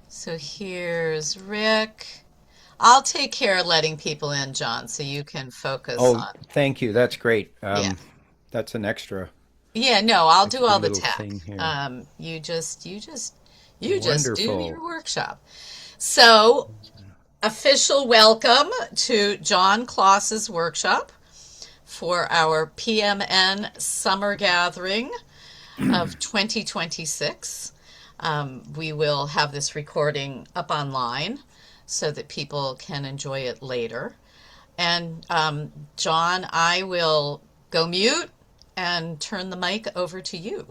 So here's Rick. I'll take care of letting people in, John, so you can focus Oh, on. thank you. That's great. Yeah. That's an Yeah, no, I'll do extra all the little tech. thing here. You just do Wonderful. your workshop. So, official welcome to John Kloss's workshop for our PMN summer gathering of 2026. We will have this recording up online so that people can enjoy it later. And John, I will go mute and turn the mic over to you.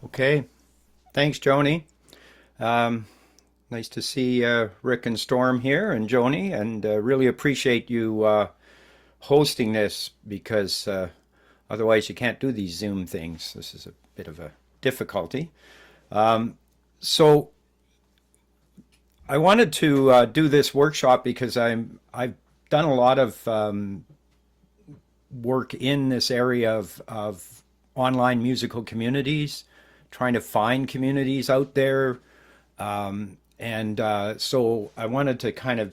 Okay. Thanks, Joni. Um, Nice to see Rick and Storm here and Joni, and really appreciate you hosting this because otherwise you can't do these Zoom things. This is a bit of a difficulty. So I wanted to do this workshop because I've done a lot of work in this area of online musical communities, trying to find communities out there. So I wanted to kind of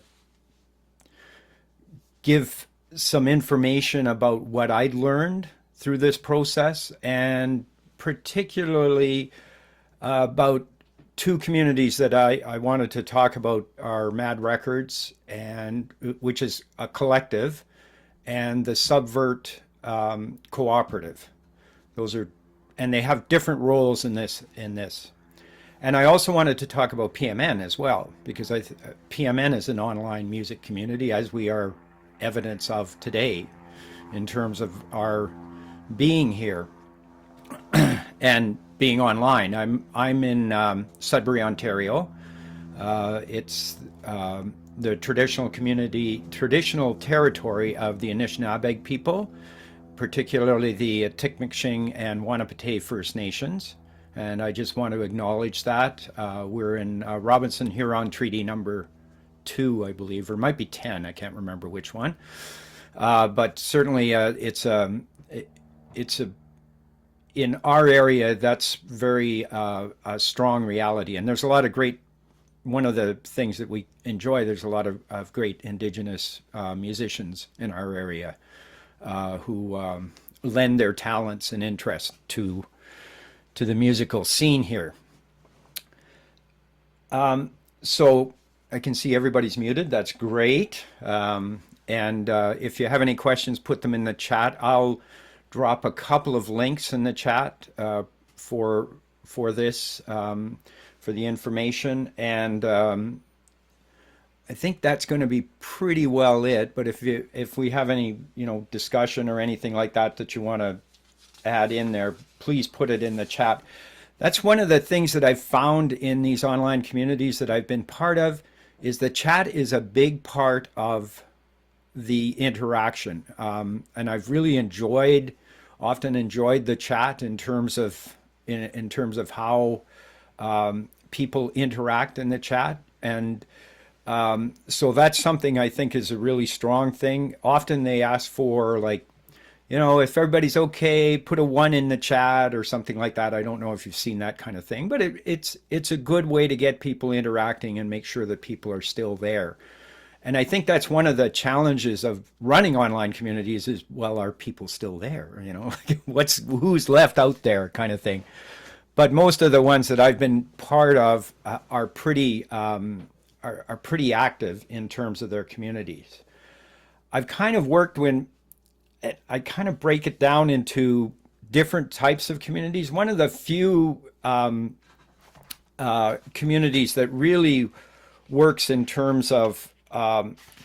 give some information about what I'd learned through this process, and particularly about two communities that I wanted to talk about are Mad Records, and which is a collective, and the Subvert Cooperative. Those are, and they have different roles in this. And I also wanted to talk about PMN as well, because PMN is an online music community, as we are evidence of today in terms of our being here and being online. I'm in Sudbury, Ontario. It's the traditional territory of the Anishinaabeg people, particularly the Tikmikshing and Wanapate First Nations. And I just want to acknowledge that. We're in Robinson Huron Treaty number 2, I believe, or it might be 10. I can't remember which one. But certainly it's a in our area that's very a strong reality. And there's a lot of great. One of the things that we enjoy, there's a lot of great Indigenous musicians in our area who lend their talents and interest to the musical scene here. So I can see everybody's muted. That's great. And if you have any questions, put them in the chat. I'll drop a couple of links in the chat for this for the information. And I think that's going to be pretty well it. But if we have any discussion or anything like that that you want to add in there, please put it in the chat. That's one of the things that I've found in these online communities that I've been part of, is the chat is a big part of the interaction. And I've really often enjoyed the chat in terms of how people interact in the chat. And so that's something I think is a really strong thing. Often they ask for, like, if everybody's okay, put a 1 in the chat or something like that. I don't know if you've seen that kind of thing, but it's a good way to get people interacting and make sure that people are still there. And I think that's one of the challenges of running online communities is, well, are people still there? Who's left out there, kind of thing. But most of the ones that I've been part of are pretty active in terms of their communities. I've kind of worked when I kind of break it down into different types of communities. One of the few communities that really works in terms of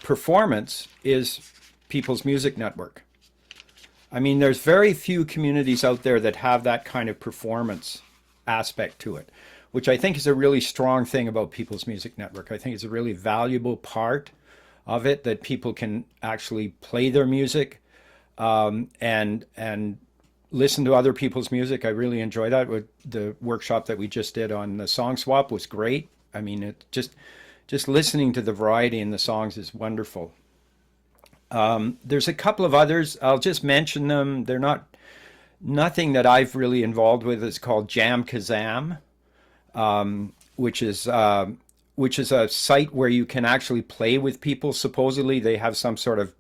performance is People's Music Network. I mean, there's very few communities out there that have that kind of performance aspect to it, which I think is a really strong thing about People's Music Network. I think it's a really valuable part of it, that people can actually play their music and listen to other people's music. I really enjoy that. With the workshop that we just did on the song swap was great. I mean, it just listening to the variety in the songs is wonderful. There's a couple of others. I'll just mention them. They're nothing that I've really involved with. It's called Jam Kazam. which is a site where you can actually play with people. Supposedly, they have some sort of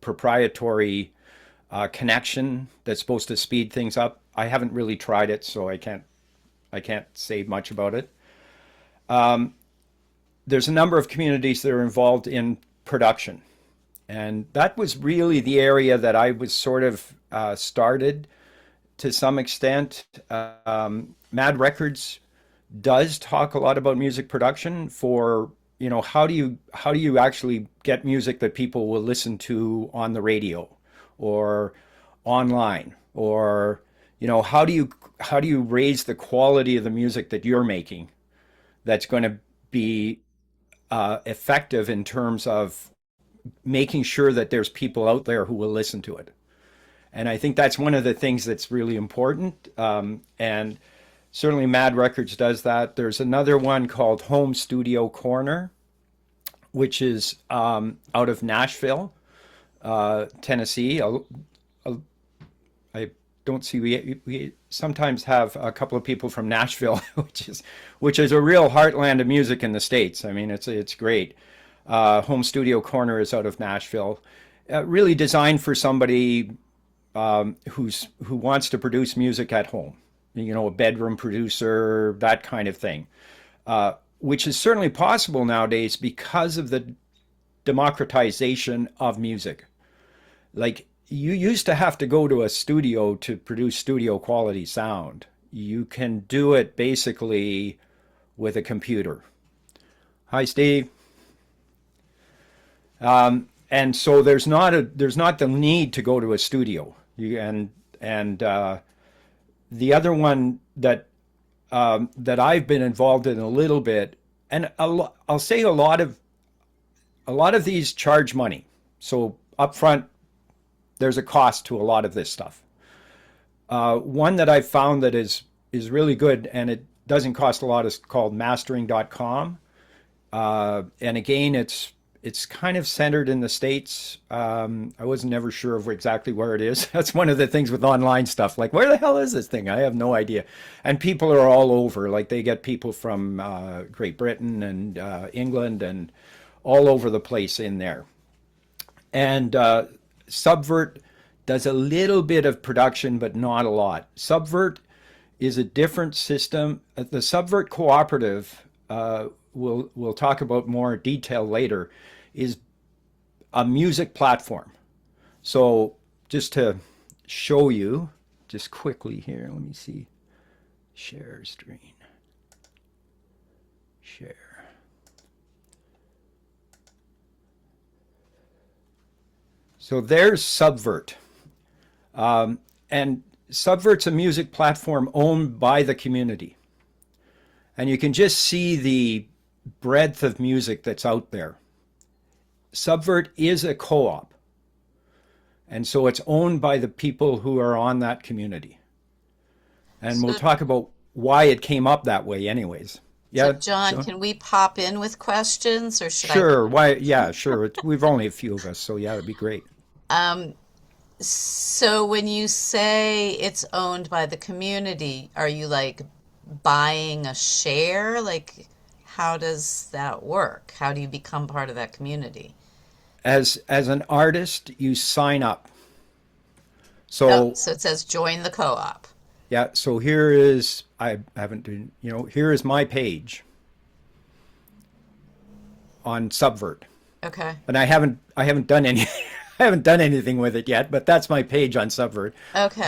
proprietary connection that's supposed to speed things up. I haven't really tried it, so I can't say much about it. There's a number of communities that are involved in production, and that was really the area that I was sort of started to some extent. Mad Records does talk a lot about music production for, how do you actually get music that people will listen to on the radio or online, or how do you raise the quality of the music that you're making that's going to be effective in terms of making sure that there's people out there who will listen to it. And I think that's one of the things that's really important. And certainly Mad Records does that. There's another one called Home Studio Corner, which is out of Nashville, Tennessee. I don't see, we sometimes have a couple of people from Nashville, which is a real heartland of music in the States. I mean, it's great. Home Studio Corner is out of Nashville, really designed for somebody who wants to produce music at home, a bedroom producer, that kind of thing, which is certainly possible nowadays because of the democratization of music. Like, you used to have to go to a studio to produce studio quality sound. You can do it basically with a computer. Hi, Steve. And so there's not the need to go to a studio. And the other one that I've been involved in a little bit, and I'll say a lot of these charge money. So upfront, there's a cost to a lot of this stuff. One that I've found that is really good, and it doesn't cost a lot, is called mastering.com. And again, it's kind of centered in the States. I was never sure of exactly where it is. That's one of the things with online stuff. Like, where the hell is this thing? I have no idea. And people are all over. Like, they get people from Great Britain and England and all over the place in there. And Subvert does a little bit of production, but not a lot. Subvert is a different system. The Subvert Cooperative, we'll talk about more detail later, is a music platform. So just to show you, just quickly here, let me see. Share screen. Share. So there's Subvert. And Subvert's a music platform owned by the community. And you can just see the breadth of music that's out there. Subvert is a co-op. And so it's owned by the people who are on that community. And we'll talk about why it came up that way anyways. So, Yeah, John, so can we pop in with questions, or should I? sure. Why? Yeah, sure. We've only a few of us, so yeah, it'd be great. So when you say it's owned by the community, are you like buying a share? Like, how does that work? How do you become part of that community? As an artist, you sign up. Oh, So so it says join the co-op. yeah, so here is, I haven't done, here is my page on Subvert. Okay. And I haven't done any I haven't done anything with it yet, but that's my page on Subvert. Okay.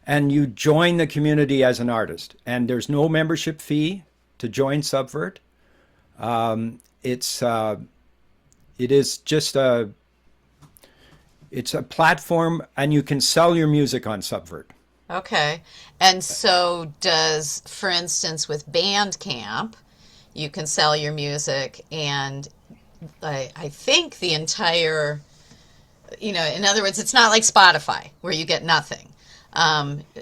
And you join the community as an artist, and there's no membership fee to join Subvert. It's it is just it's a platform, and you can sell your music on Subvert. Okay. And so does, for instance, with Bandcamp, you can sell your music, and I think the entire, in other words, it's not like Spotify where you get nothing.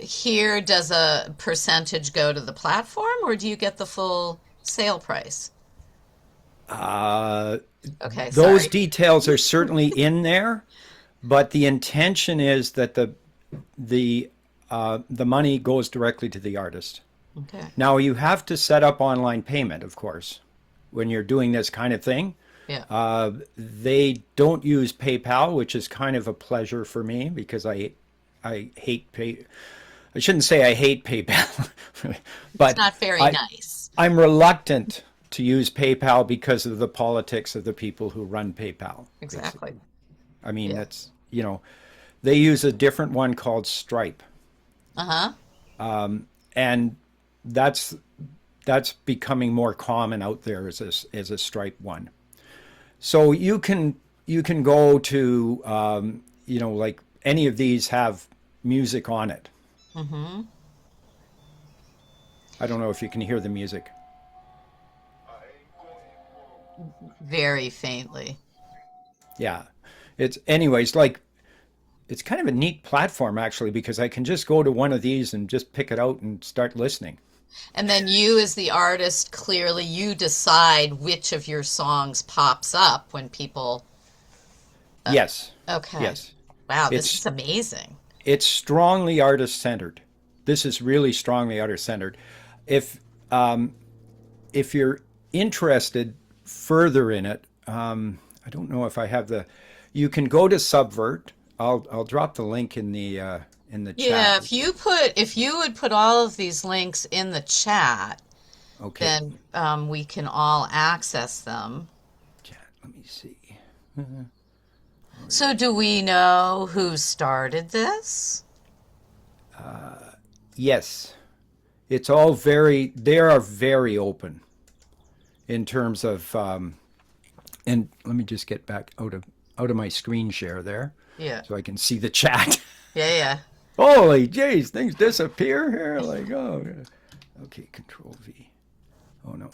Here, does a percentage go to the platform, or do you get the full sale price? Uh, Okay, those sorry. details are certainly in there, but the intention is that the money goes directly to the artist. Okay. Now you have to set up online payment, of course, when you're doing this kind of thing. Yeah. They don't use PayPal, which is kind of a pleasure for me because I hate pay. I shouldn't say I hate PayPal, It's but not very I nice. I'm reluctant to use PayPal because of the politics of the people who run PayPal, Exactly. basically. I mean, Yeah. that's, they use a different one called Stripe, Uh-huh. and that's that's becoming more common out there as a Stripe one. So you can go to like any of these have music on it. Mm-hmm. I don't know if you can hear the music. Very faintly. Yeah. It's anyways like it's kind of a neat platform actually because I can just go to one of these and just pick it out and start listening. And then you, as the artist, clearly you decide which of your songs pops up when people. Yes. Okay. Yes. Wow, this is It's amazing. it's strongly artist centered. This is really strongly artist centered. If if you're interested further in it, I don't know if I have the. You can go to Subvert. I'll drop the link in the chat. Yeah, if you would put all of these links in the chat, Okay, then we can all access them. chat. Let me see. So do we know who started this? Yes, it's all very. They are very open in terms of. And let me just get back out of my screen share there, Yeah. so I can see the chat. Yeah, yeah. Holy jeez, things disappear here. Like, oh, yeah. Okay, Control V. Oh no.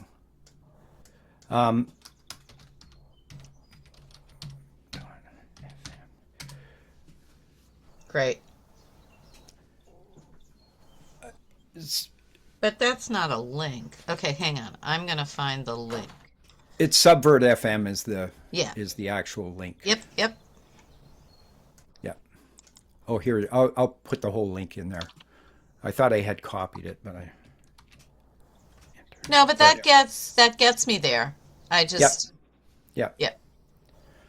Great. It's, But that's not a link. Okay, hang on. I'm gonna find the link. it's Subvert FM Yeah. is the actual link. Yep, yep. Yeah. Oh, here I'll put the whole link in there. I thought I had copied it, but I enter. No, but There. that gets me there. I Yep. just Yep. yeah,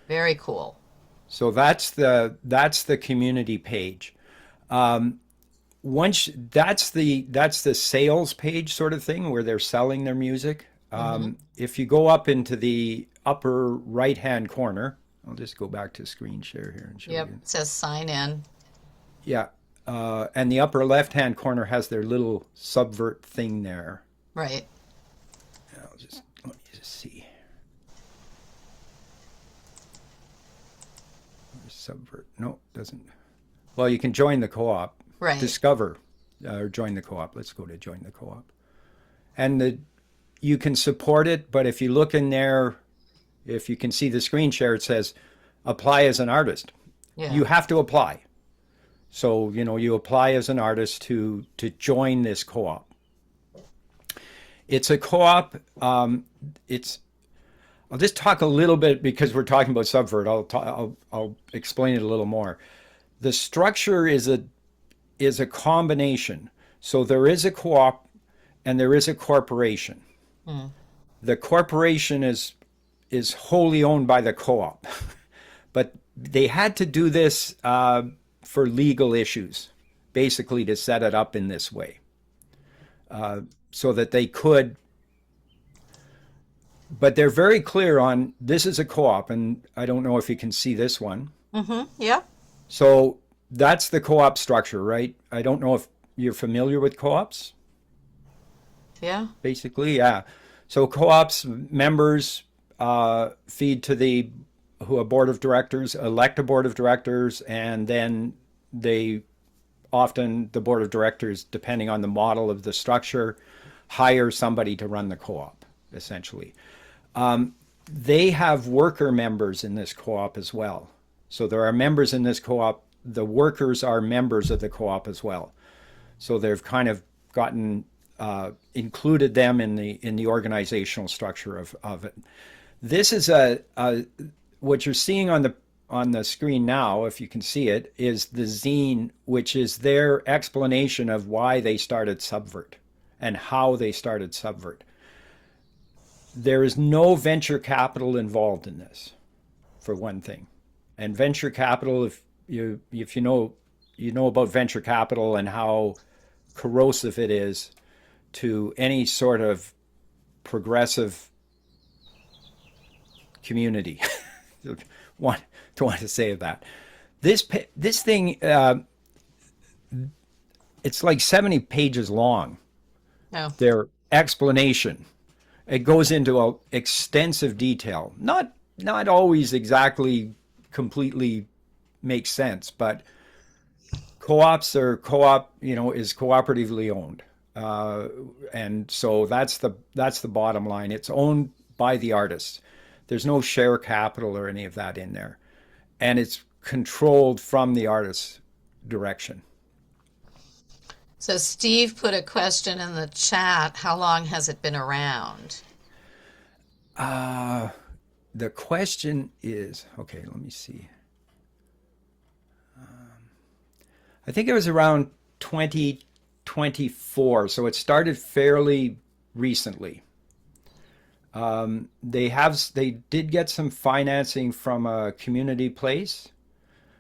very cool. So that's the community page. Once that's the sales page sort of thing where they're selling their music. Hmm. If you go up into the upper right hand corner, I'll just go back to screen share here and show Yep. you. It says sign in. Yeah, and the upper left hand corner has their little subvert thing there. Right. Let me just see. Subvert. No, doesn't. Well, you can join the co-op. Right. Discover or join the co-op. Let's go to join the co-op. And you can support it, but if you look in there, if you can see the screen share, it says apply as an artist. Yeah. You have to apply. So, you apply as an artist to join this co-op. It's a co-op. It's I'll just talk a little bit because we're talking about Subvert. I'll explain it a little more. The structure is a combination. So there is a co-op and there is a corporation. Hmm. The corporation is wholly owned by the co-op, but they had to do this for legal issues, basically to set it up in this way, so that they could. But they're very clear on this is a co-op, and I don't know if you can see this one. Mm-hmm. Yeah. So that's the co-op structure, right? I don't know if you're familiar with co-ops, Yeah. basically. Yeah. So co-ops members feed to the who a board of directors, elect a board of directors, and then they often the board of directors, depending on the model of the structure, hire somebody to run the co-op, essentially. They have worker members in this co-op as well. So there are members in this co-op. The workers are members of the co-op as well. So they've kind of gotten included them in the organizational structure of it. This is what you're seeing on the screen now, if you can see it, is the zine, which is their explanation of why they started Subvert. and how they started Subvert. There is no venture capital involved in this, for one thing. And venture capital, if you know about venture capital and how corrosive it is to any sort of progressive community. want want to say that this thing it's like 70 pages long. No. Their explanation, it goes into a extensive detail. Not always exactly completely makes sense, but co-ops are co-op, is cooperatively owned. And so that's the bottom line. It's owned by the artists. There's no share capital or any of that in there. And it's controlled from the artist's direction. So Steve put a question in the chat. How long has it been around? Uh, the question is, okay, let me see. I think it was around 2024, so it started fairly recently. They did get some financing from a community place,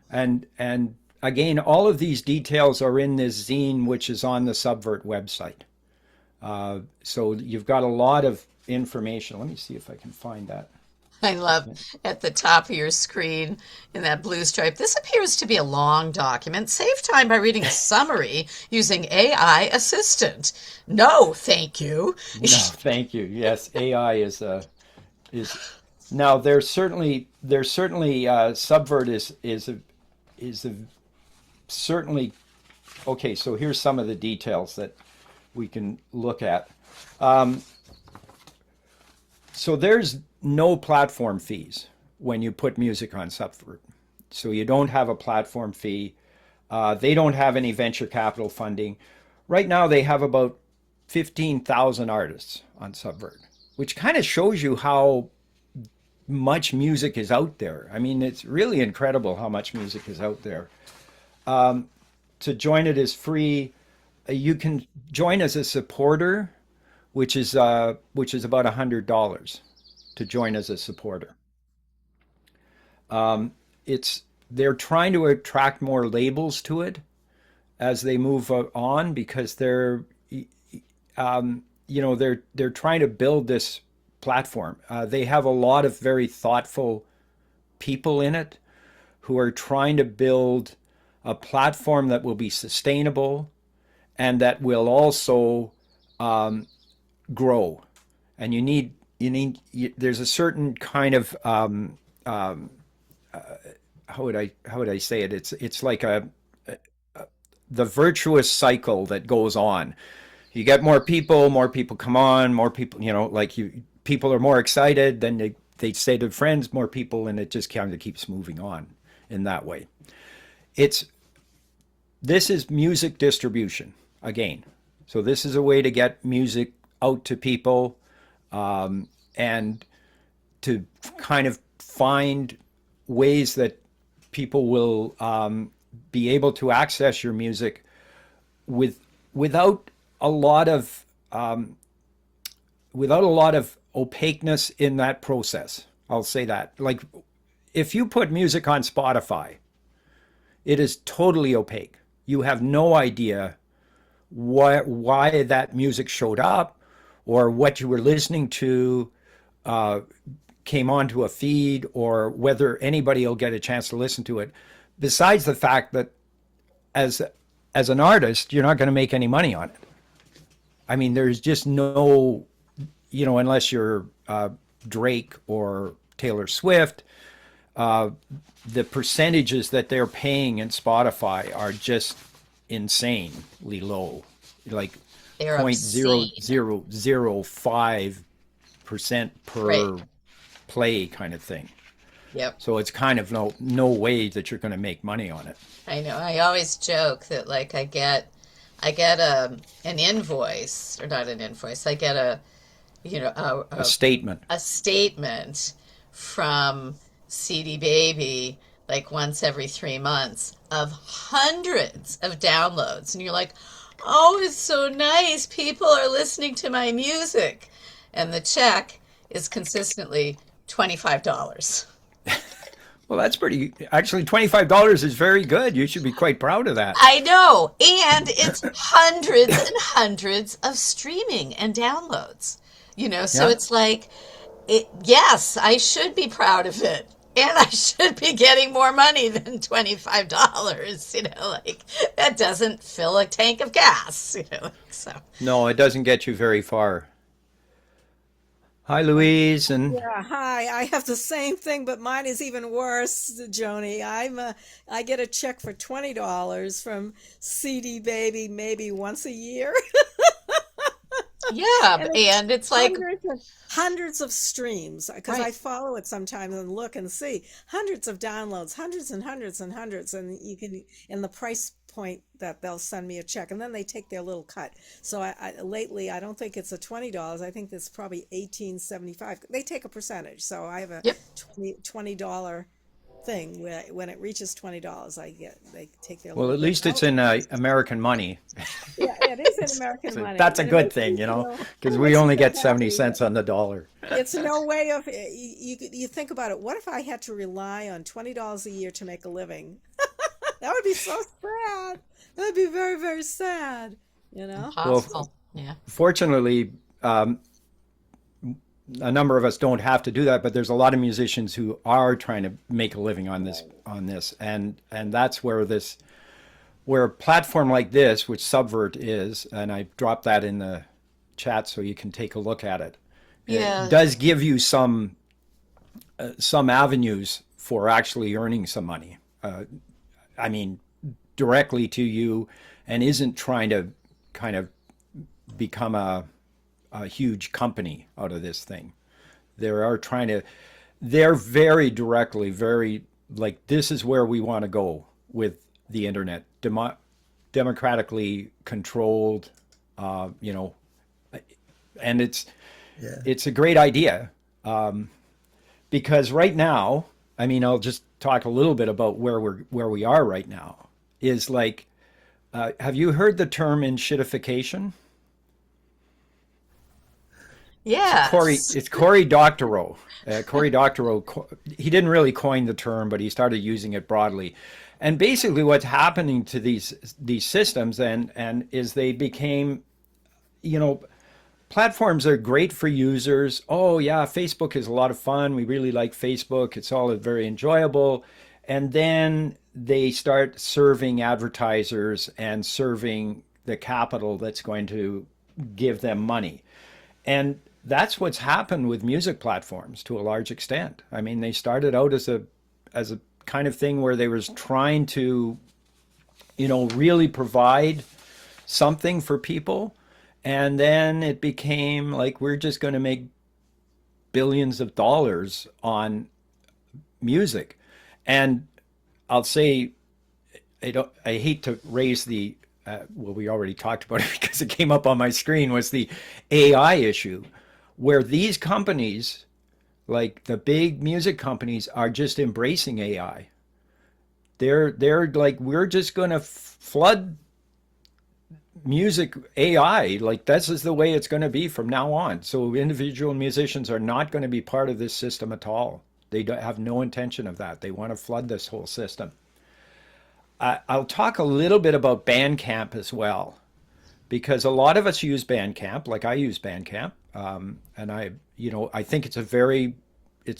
and again, all of these details are in this zine, which is on the Subvert website. So you've got a lot of information. Let me see if I can find that. I love at the top of your screen in that blue stripe. This appears to be a long document. Save time by reading a summary using AI assistant. No, thank you. No, thank you. Yes, AI is now there's certainly Subvert is a certainly okay. So here's some of the details that we can look at. So there's no platform fees when you put music on Subvert. So you don't have a platform fee. They don't have any venture capital funding. Right now they have about 15,000 artists on Subvert, which kind of shows you how much music is out there. I mean, it's really incredible how much music is out there. To join it is free. You can join as a supporter, which is about $100 to join as a supporter. It's They're trying to attract more labels to it as they move on because they're trying to build this platform. They have a lot of very thoughtful people in it who are trying to build a platform that will be sustainable and that will also grow. And there's a certain kind of how would I say it? It's like the virtuous cycle that goes on. You get more people come on, more people, people are more excited, then they say to friends, more people, and it just kind of keeps moving on in that way. This is music distribution again. So this is a way to get music out to people, and to kind of find ways that people will be able to access your music without a lot of opaqueness in that process. I'll say that. Like, if you put music on Spotify, it is totally opaque. You have no idea why that music showed up or what you were listening to came onto a feed, or whether anybody will get a chance to listen to it. Besides the fact that as an artist, you're not going to make any money on it. I mean, there's just no, unless you're Drake or Taylor Swift, the percentages that they're paying in Spotify are just insanely low, like They're obscene. 0.0005% per Right. play kind of thing. Yep. So it's kind of no way that you're going to make money on it. I know. I always joke that like I get an invoice, or not an invoice. I get a you know A statement. a statement from CD Baby like once every 3 months of hundreds of downloads, and you're like, Oh, it's so nice. People are listening to my music. And the check is consistently $25. Well, that's pretty, actually, $25 is very good. You should be quite proud of that. I know. And it's hundreds and hundreds of streaming and downloads. So Yeah. it's like, yes, I should be proud of it. And I should be getting more money than $25. Like that doesn't fill a tank of gas, so. No, it doesn't get you very far. Hi, Louise. And Yeah, hi. I have the same thing, but mine is even worse, Joni. I get a check for $20 from CD Baby maybe once a year. Yeah, And it's and it's like, hundreds of streams because I right. follow it sometimes and look and see hundreds of downloads, hundreds and hundreds and hundreds, and you can in the price point that they'll send me a check and then they take their little cut. So I lately I don't think it's a $20. I think it's probably 18.75. They take a percentage. So I have a Yep. $20 thing where when it reaches $20, they take their well, little at bit. least it's Oh, in American money. yeah, it is in American So money, that's a and it good makes me thing, feel because it we makes me only feel get 70 happy. cents on the dollar. It's no way of you think about it. What if I had to rely on $20 a year to make a living? That would be so sad. That would be very, very sad, you know? Well, Impossible. Yeah. fortunately, a number of us don't have to do that, but there's a lot of musicians who are trying to make a living on this, and that's where a platform like this, which Subvert is, and I dropped that in the chat so you can take a look at it. It Yeah. does give you some avenues for actually earning some money. I mean, directly to you, and isn't trying to kind of become a huge company out of this thing. They are trying to, they're very directly, very like, this is where we want to go with the internet, democratically controlled, you know, and Yeah. it's a great idea because right now, I mean, I'll just talk a little bit about where we are right now. Is like, have you heard the term enshittification? Yes. It's Cory Doctorow. Cory Doctorow, he didn't really coin the term, but he started using it broadly. And basically, what's happening to these systems and is they became, you know, platforms are great for users. Oh yeah, Facebook is a lot of fun. We really like Facebook. It's all very enjoyable. And then they start serving advertisers and serving the capital that's going to give them money. And that's what's happened with music platforms to a large extent. I mean, they started out as a kind of thing where they was trying to, you know, really provide something for people. And then it became like we're just going to make billions of dollars on music. And I'll say I hate to raise the well, we already talked about it because it came up on my screen was the AI issue, where these companies, like the big music companies, are just embracing AI. They're like we're just going to flood music AI. Like this is the way it's going to be from now on. So individual musicians are not going to be part of this system at all. They don't have no intention of that. They want to flood this whole system. I'll talk a little bit about Bandcamp as well, because a lot of us use Bandcamp, like I use Bandcamp, and I think it's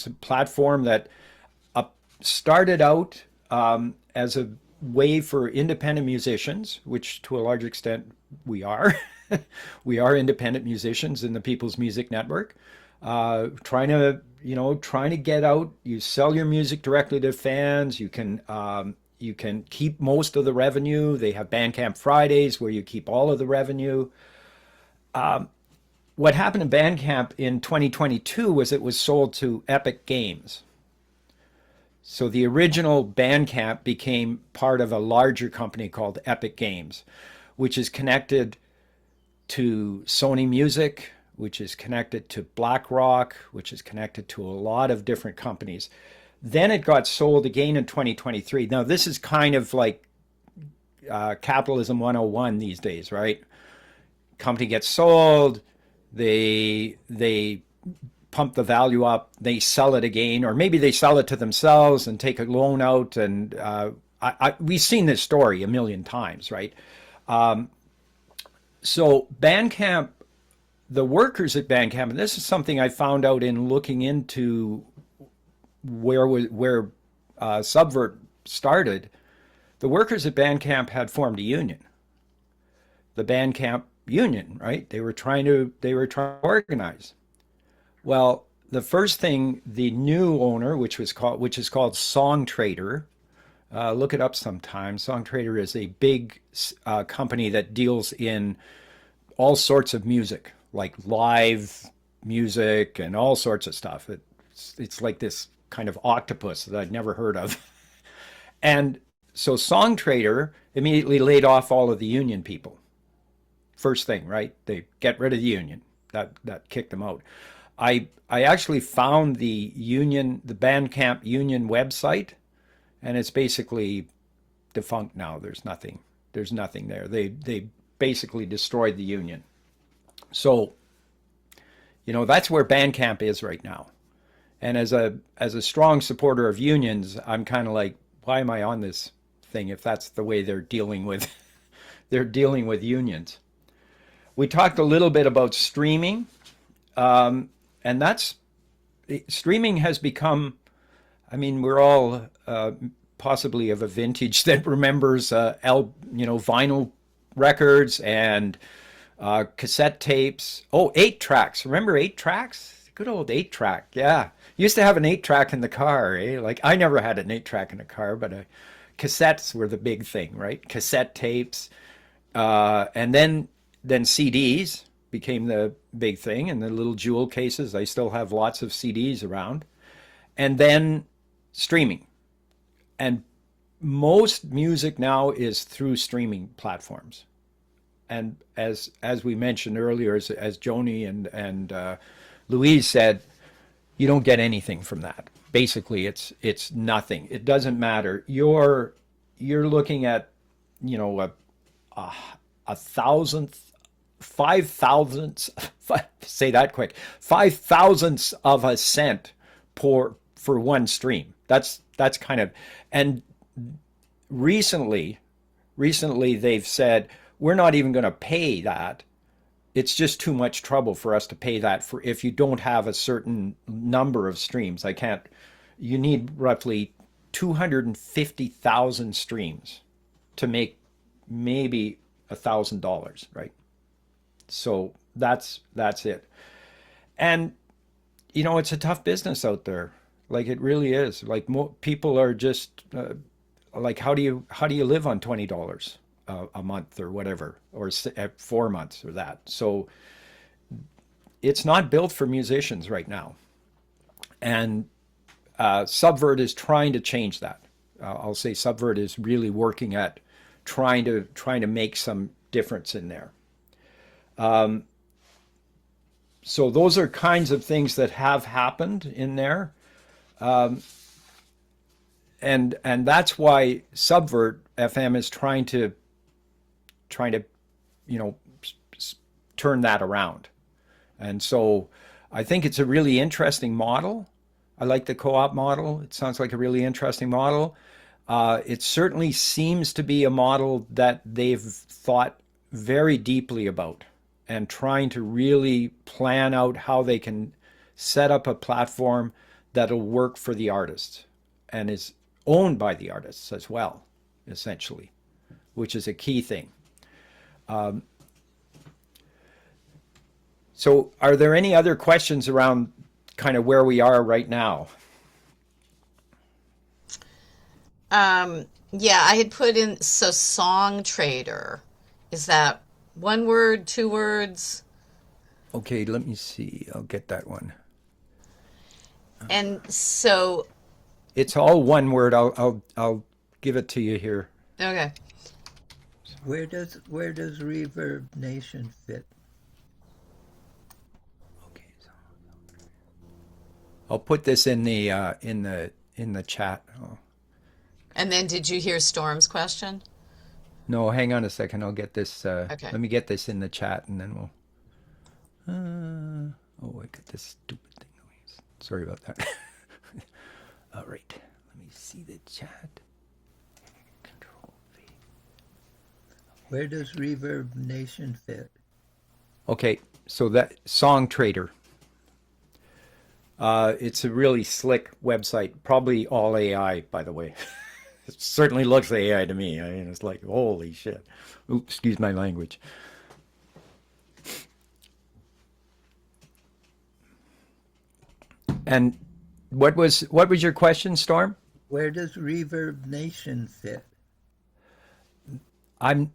a platform that started out as a way for independent musicians, which to a large extent we are. We are independent musicians in the People's Music Network, trying to get out. You sell your music directly to fans. You can keep most of the revenue. They have Bandcamp Fridays where you keep all of the revenue. What happened in Bandcamp in 2022 was it was sold to Epic Games. So the original Bandcamp became part of a larger company called Epic Games, which is connected to Sony Music, which is connected to BlackRock, which is connected to a lot of different companies. Then it got sold again in 2023. Now, this is kind of like capitalism 101 these days, right? Company gets sold, they pump the value up, they sell it again, or maybe they sell it to themselves and take a loan out. And we've seen this story a million times, right? So Bandcamp, the workers at Bandcamp, and this is something I found out in looking into where Subvert started. The workers at Bandcamp had formed a union, the Bandcamp union, right? They were trying to organize. Well, the first thing the new owner, which is called Songtradr, look it up sometime. Songtradr is a big company that deals in all sorts of music, like live music and all sorts of stuff. It's like this kind of octopus that I'd never heard of. And so Songtradr immediately laid off all of the union people. First thing, right? They get rid of the union. That kicked them out. I actually found the Bandcamp union website, and it's basically defunct now. There's nothing there. They basically destroyed the union. So, that's where Bandcamp is right now. And as a strong supporter of unions, I'm kind of like, why am I on this thing if that's the way they're dealing with unions? We talked a little bit about streaming, and streaming has become, we're all possibly of a vintage that remembers vinyl records and cassette tapes. Oh, 8-tracks. Remember 8-tracks? Good old 8-track. Yeah. Used to have an 8-track in the car, eh? Like, I never had an 8-track in the car, but cassettes were the big thing, right? Cassette tapes. And then CDs became the big thing, and the little jewel cases. I still have lots of CDs around. And then streaming. And most music now is through streaming platforms. And as we mentioned earlier, as Joni and Louise said, you don't get anything from that. Basically, it's nothing. It doesn't matter. You're looking at, a thousandth, 5,000ths, say that quick, 5,000ths of a cent for one stream. That's kind of, and recently they've said, we're not even going to pay that. It's just too much trouble for us to pay that for if you don't have a certain number of streams. You need roughly 250,000 streams to make maybe $1,000, right? So that's it. And it's a tough business out there. Like, it really is. Like, people are just like, how do you live on $20 a month or whatever, or 4 months or that? So it's not built for musicians right now. And Subvert is trying to change that. I'll say Subvert is really working at trying to make some difference in there. So those are kinds of things that have happened in there. And that's why Subvert FM is trying to turn that around. And so I think it's a really interesting model. I like the co-op model. It sounds like a really interesting model. It certainly seems to be a model that they've thought very deeply about, and trying to really plan out how they can set up a platform that'll work for the artists and is owned by the artists as well, essentially, which is a key thing. So are there any other questions around kind of where we are right now? Yeah, I had put in, so Songtradr, is that one word, 2 words? Okay, let me see. I'll get that one. And so, It's all one word. I'll give it to you here. okay. Where does Reverb Nation fit? Okay, so I'll put this in the chat. Oh. And then did you hear Storm's question? No, hang on a second. I'll get this. Okay. Let me get this in the chat, and then we'll. Oh, I got this stupid thing. Sorry about that. All right. Let me see the chat. Control V. Where does Reverb Nation fit? Okay, so that Song Trader. It's a really slick website. Probably all AI, by the way. It certainly looks AI to me. I mean, it's like, holy shit. Oops, excuse my language. And what was your question, Storm? Where does Reverb Nation fit? I'm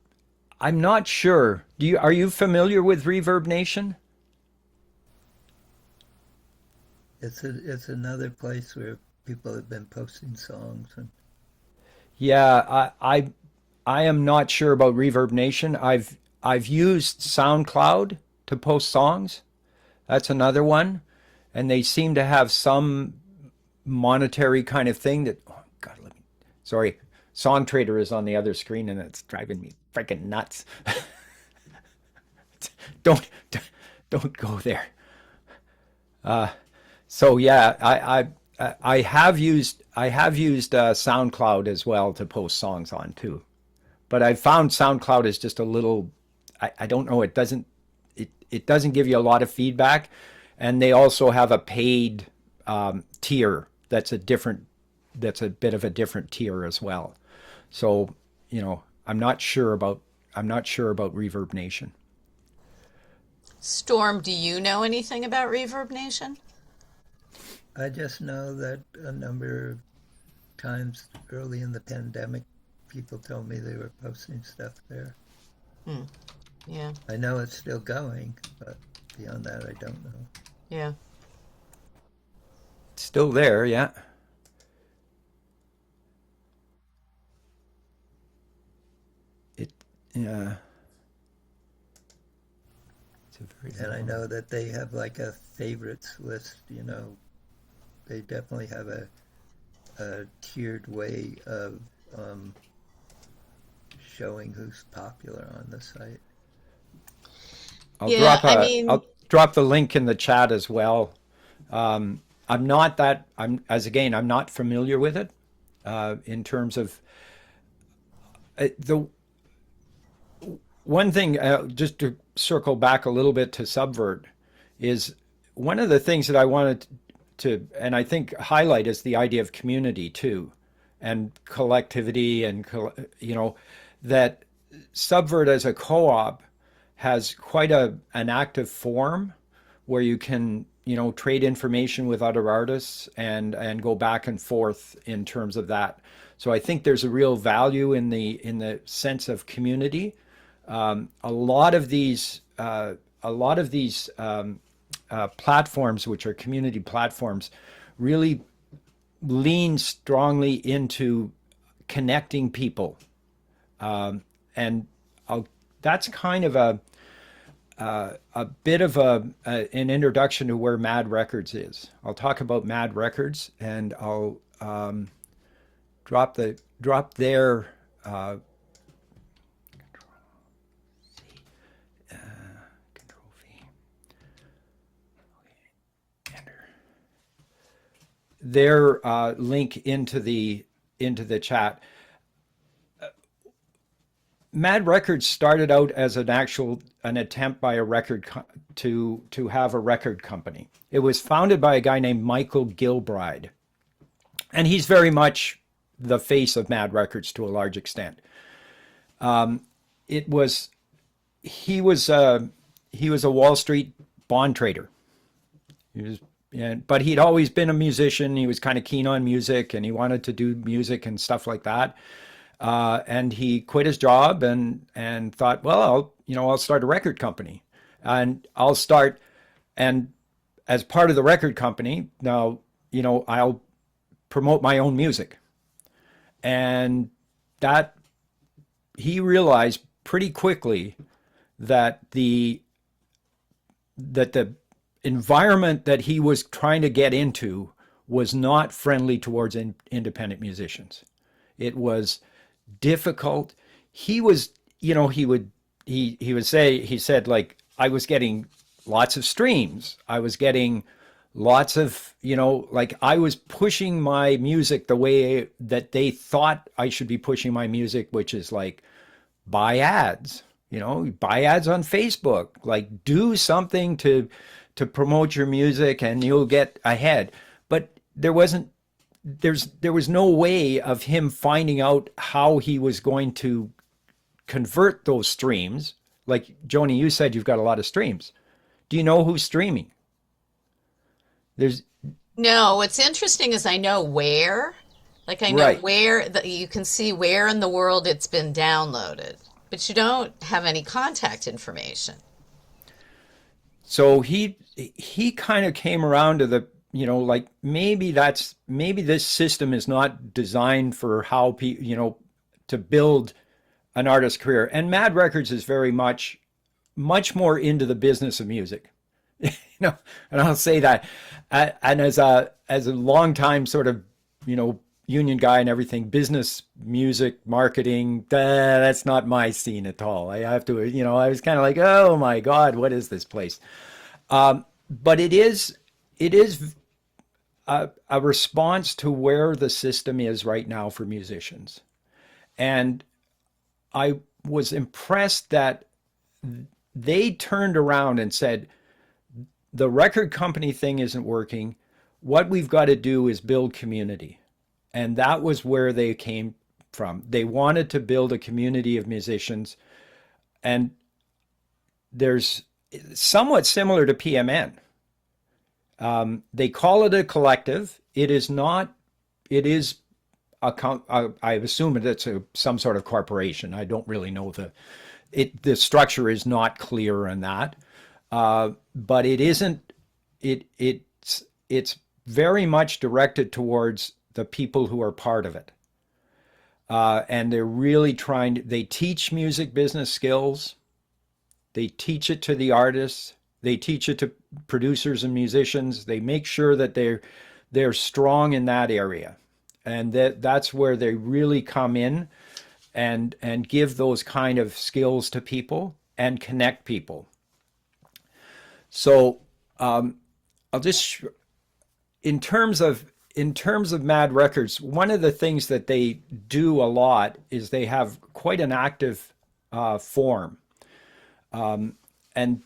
not sure. Are you familiar with Reverb Nation? It's another place where people have been posting songs and Yeah, I am not sure about Reverb Nation. I've used SoundCloud to post songs. That's another one, and they seem to have some monetary kind of thing that. Oh God, sorry, Song Trader is on the other screen, and it's driving me freaking nuts. don't don't go there. So yeah, I have used SoundCloud as well to post songs on too, but I found SoundCloud is just a little. I don't know. It doesn't give you a lot of feedback, and they also have a paid tier that's a bit of a different tier as well. So I'm not sure about Reverb Nation. Storm, do you know anything about Reverb Nation? I just know that a number of times early in the pandemic, people told me they were posting stuff there. Yeah, I know it's still going, but beyond that, I don't know. yeah. It's still there, yeah. Yeah. It's a very And I know that they have like a favorites list, they definitely have a tiered way of showing who's popular on the site. Yeah, I mean, I'll drop the link in the chat as well. I'm not familiar with it in terms of the one thing. Just to circle back a little bit to Subvert, is one of the things that I wanted to, and I think highlight, is the idea of community too, and collectivity, and that Subvert as a co-op has quite an active forum where you can trade information with other artists and go back and forth in terms of that. So I think there's a real value in the sense of community. A lot of these platforms, which are community platforms, really lean strongly into connecting people, and that's kind of a bit of an introduction to where Mad Records is. I'll talk about Mad Records, and I'll drop their Control V. Okay, enter. Their link into the chat. Mad Records started out as an attempt by to have a record company. It was founded by a guy named Michael Gilbride, and he's very much the face of Mad Records to a large extent. He was a Wall Street bond trader. But he'd always been a musician. He was kind of keen on music, and he wanted to do music and stuff like that. And he quit his job and thought, well, I'll start a record company, and and as part of the record company, now, I'll promote my own music. And that he realized pretty quickly that the environment that he was trying to get into was not friendly towards independent musicians. It was difficult. he was, he said like I was getting lots of streams. I was getting lots of, like I was pushing my music the way that they thought I should be pushing my music, which is like buy ads, buy ads on Facebook, like do something to promote your music and you'll get ahead. But there was no way of him finding out how he was going to convert those streams. Like Joni, you said you've got a lot of streams. Do you know who's streaming? There's No, what's interesting is I know where. Like I know right. where that you can see where in the world it's been downloaded, but you don't have any contact information. So he kind of came around to the, like maybe this system is not designed for how people, to build an artist's career. And Mad Records is very much more into the business of music. And I'll say that, and as a long time sort of, union guy and everything, business, music, marketing, that's not my scene at all. I have to, I was kind of like, oh my God, what is this place? But it is a response to where the system is right now for musicians. And I was impressed that they turned around and said, the record company thing isn't working. What we've got to do is build community. And that was where they came from. They wanted to build a community of musicians. And there's somewhat similar to PMN. They call it a collective. It is not, it is I assume it's some sort of corporation. I don't really know the structure is not clear on that. But it isn't, it's very much directed towards the people who are part of it. And they're really they teach music business skills. They teach it to the artists. They teach it to producers and musicians. They make sure that they're strong in that area. And that's where they really come in and give those kind of skills to people and connect people. So I'll just, in terms of Mad Records, one of the things that they do a lot is they have quite an active forum. And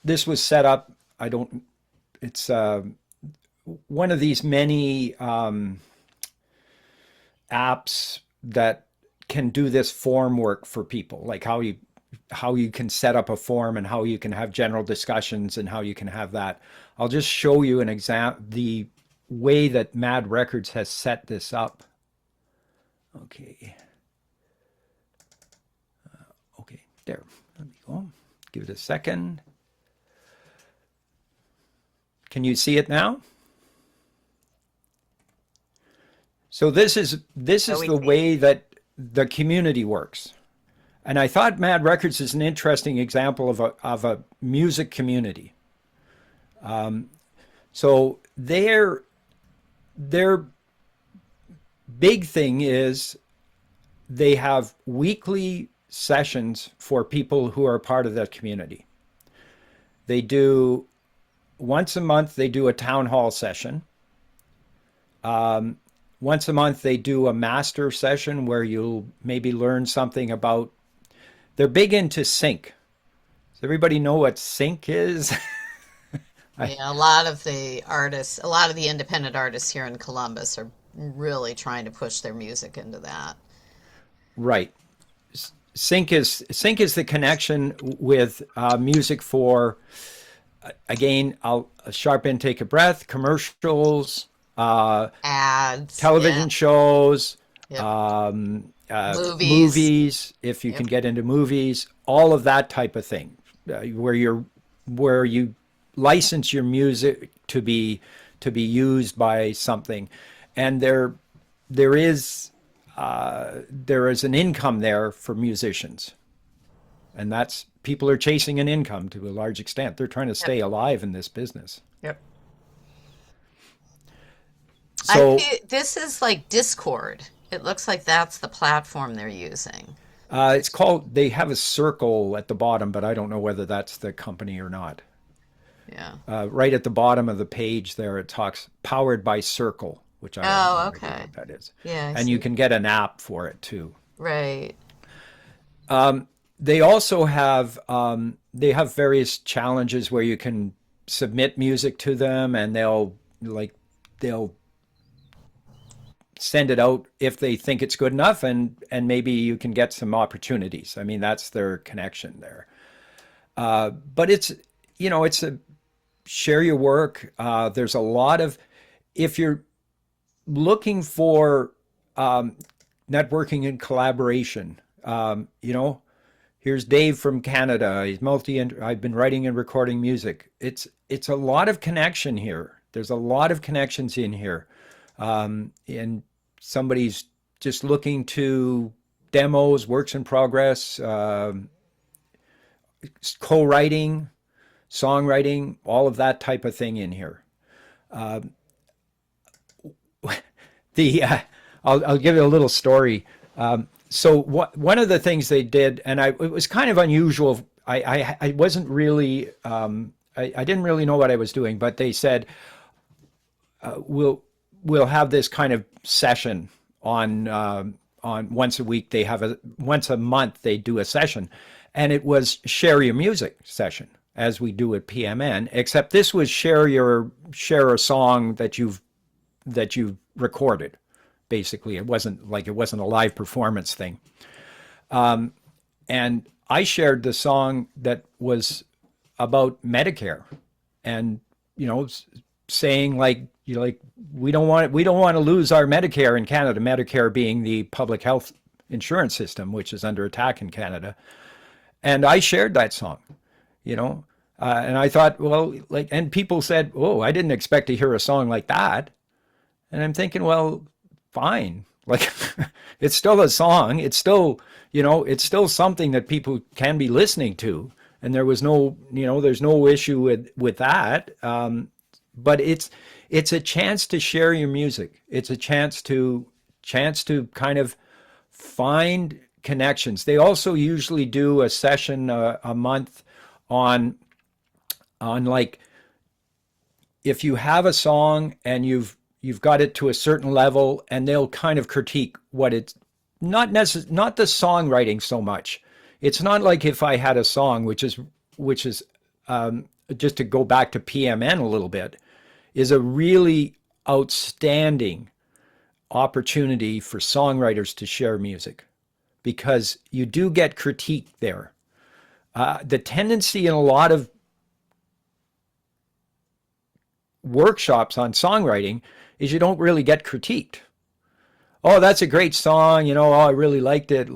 this was set up, it's one of these many apps that can do this form work for people, like how you can set up a form and how you can have general discussions and how you can have that. I'll just show you an example, the way that Mad Records has set this up. Okay. Okay, there. Let me go. Give it a second. Can you see it now? So this is the way that the community works. And I thought Mad Records is an interesting example of a music community. So their big thing is they have weekly sessions for people who are part of that community. They do once a month, they do a town hall session. Once a month, they do a master session where you'll maybe learn something about. They're big into sync. Does everybody know what sync is? Yeah, a lot of the artists, a lot of the independent artists here in Columbus are really trying to push their music into that. Right. Sync is the connection with music for, again, a sharp intake of breath, commercials, Ads, television yeah, shows, yep, movies. movies, if you Yep. can get into movies, all of that type of thing, where you license your music to be used by something, and there is an income there for musicians, and that's people are chasing an income to a large extent. They're trying to Yep. stay alive in this business. Yep. I So feel this is like Discord. It looks like that's the platform they're using. It's called, they have a circle at the bottom, but I don't know whether that's the company or not. Yeah. Right at the bottom of the page there, it talks powered by Circle, which I have Oh, no idea okay. what that is. Yeah, I And you see. can get an app for it too. Right. They also have they have various challenges where you can submit music to them, and they'll send it out if they think it's good enough, and maybe you can get some opportunities. I mean, that's their connection there. But it's, it's a share your work. There's a lot of, if you're looking for networking and collaboration, here's Dave from Canada. He's multi. I've been writing and recording music. It's a lot of connection here. There's a lot of connections in here, and somebody's just looking to demos, works in progress, co-writing, songwriting, all of that type of thing in here. The I'll give you a little story. So one of the things they did, and it was kind of unusual. I wasn't really I didn't really know what I was doing, but they said we'll have this kind of session on once a week. They have once a month they do a session, and it was share your music session as we do at PMN. Except this was share a song that you've recorded. Basically, it wasn't a live performance thing. And I shared the song that was about Medicare, and saying we don't want to lose our Medicare in Canada. Medicare being the public health insurance system, which is under attack in Canada. And I shared that song, and I thought, well, and people said, "Oh, I didn't expect to hear a song like that." And I'm thinking, well, fine. It's still a song. It's still, it's still something that people can be listening to. And there was no, there's no issue with that. But it's a chance to share your music. It's a chance to kind of find connections. They also usually do a session a month on if you have a song and you've got it to a certain level, and they'll kind of critique what it's not the songwriting so much. It's not like if I had a song, which is just to go back to PMN a little bit, is a really outstanding opportunity for songwriters to share music, because you do get critique there. The tendency in a lot of workshops on songwriting is you don't really get critiqued. Oh, that's a great song, oh, I really liked it.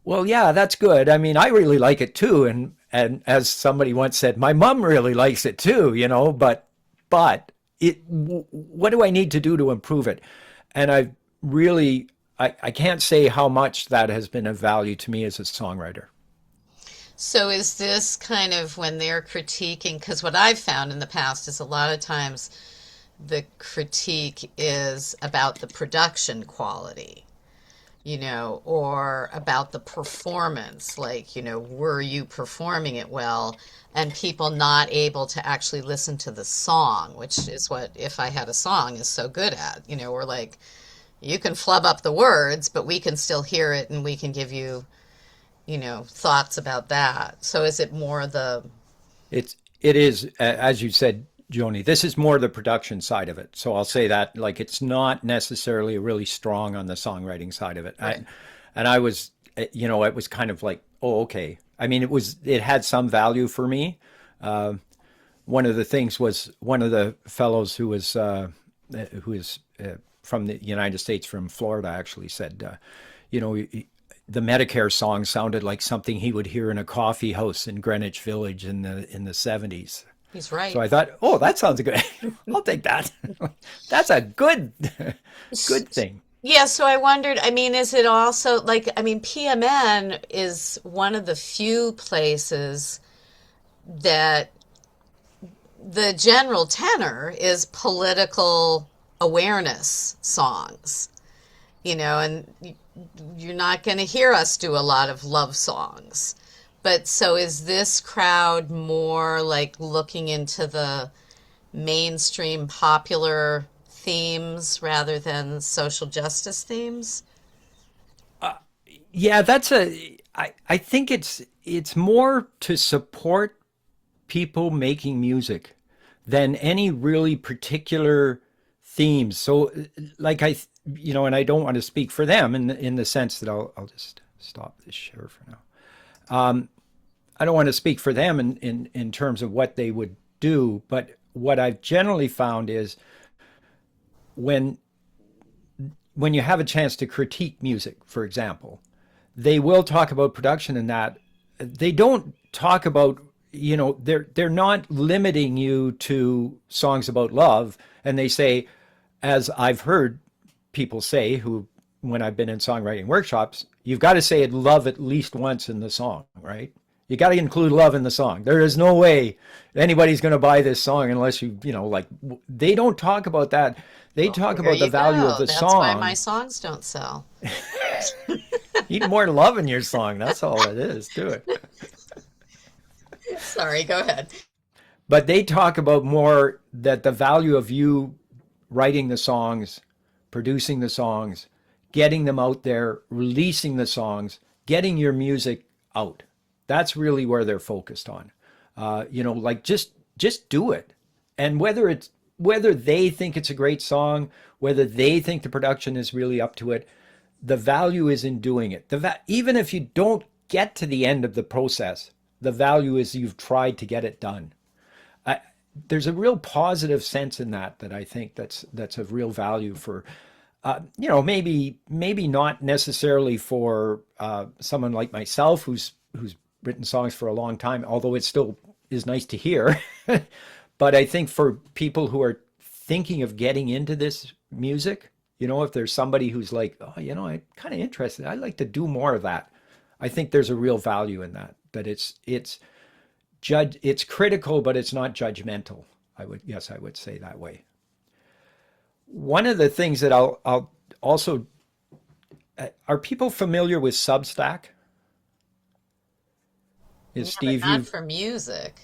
Well, yeah, that's good. I mean, I really like it too, and as somebody once said, my mom really likes it too, but what do I need to do to improve it? And I can't say how much that has been of value to me as a songwriter. So is this kind of when they're critiquing? Because what I've found in the past is a lot of times the critique is about the production quality, or about the performance, were you performing it well? And people not able to actually listen to the song, which is what If I Had a Song is so good at. We're like, you can flub up the words, but we can still hear it, and we can give you, thoughts about that. So is it more It is, as you said, Joni, this is more the production side of it. So I'll say that, it's not necessarily really strong on the songwriting side of it. right? And I was, it was kind of like, oh, okay. I mean, it had some value for me. One of the things was one of the fellows who is from the United States, from Florida, actually said, the Medicare song sounded like something he would hear in a coffee house in Greenwich Village in the 70s. He's right. So I thought, oh, that sounds good. I'll take that. That's a good thing. Yeah, so I wondered, I mean, is it also PMN is one of the few places that the general tenor is political awareness songs, and you're not going to hear us do a lot of love songs. But so is this crowd more like looking into the mainstream popular themes rather than social justice themes? Yeah, I think it's more to support people making music than any really particular themes. So, like and I don't want to speak for them in the sense that I'll just stop this share for now. I don't want to speak for them in terms of what they would do, but what I've generally found is when when you have a chance to critique music, for example, they will talk about production and that. They don't talk about, they're not limiting you to songs about love. And they say, as I've heard people say who, when I've been in songwriting workshops, you've got to say love at least once in the song, right? You got to include love in the song. There is no way anybody's going to buy this song unless they don't talk about that. They talk There about the you value go. of the That's why song. my songs don't sell. Need more love in your song. That's all it is to it. Sorry, go ahead. But they talk about more that the value of you writing the songs, producing the songs, getting them out there, releasing the songs, getting your music out. That's really where they're focused on. Just do it. And whether they think it's a great song, whether they think the production is really up to it, the value is in doing it. Even if you don't get to the end of the process, the value is you've tried to get it done. There's a real positive sense in that I think that's of real value for, maybe not necessarily for someone like myself who's written songs for a long time, although it still is nice to hear. But I think for people who are thinking of getting into this music, if there's somebody who's like, oh, I'm kind of interested, I'd like to do more of that. I think there's a real value in that. But it's critical, but it's not judgmental. I would say that way. One of the things that I'll also, are people familiar with Substack? Yeah, Steve, but not for music.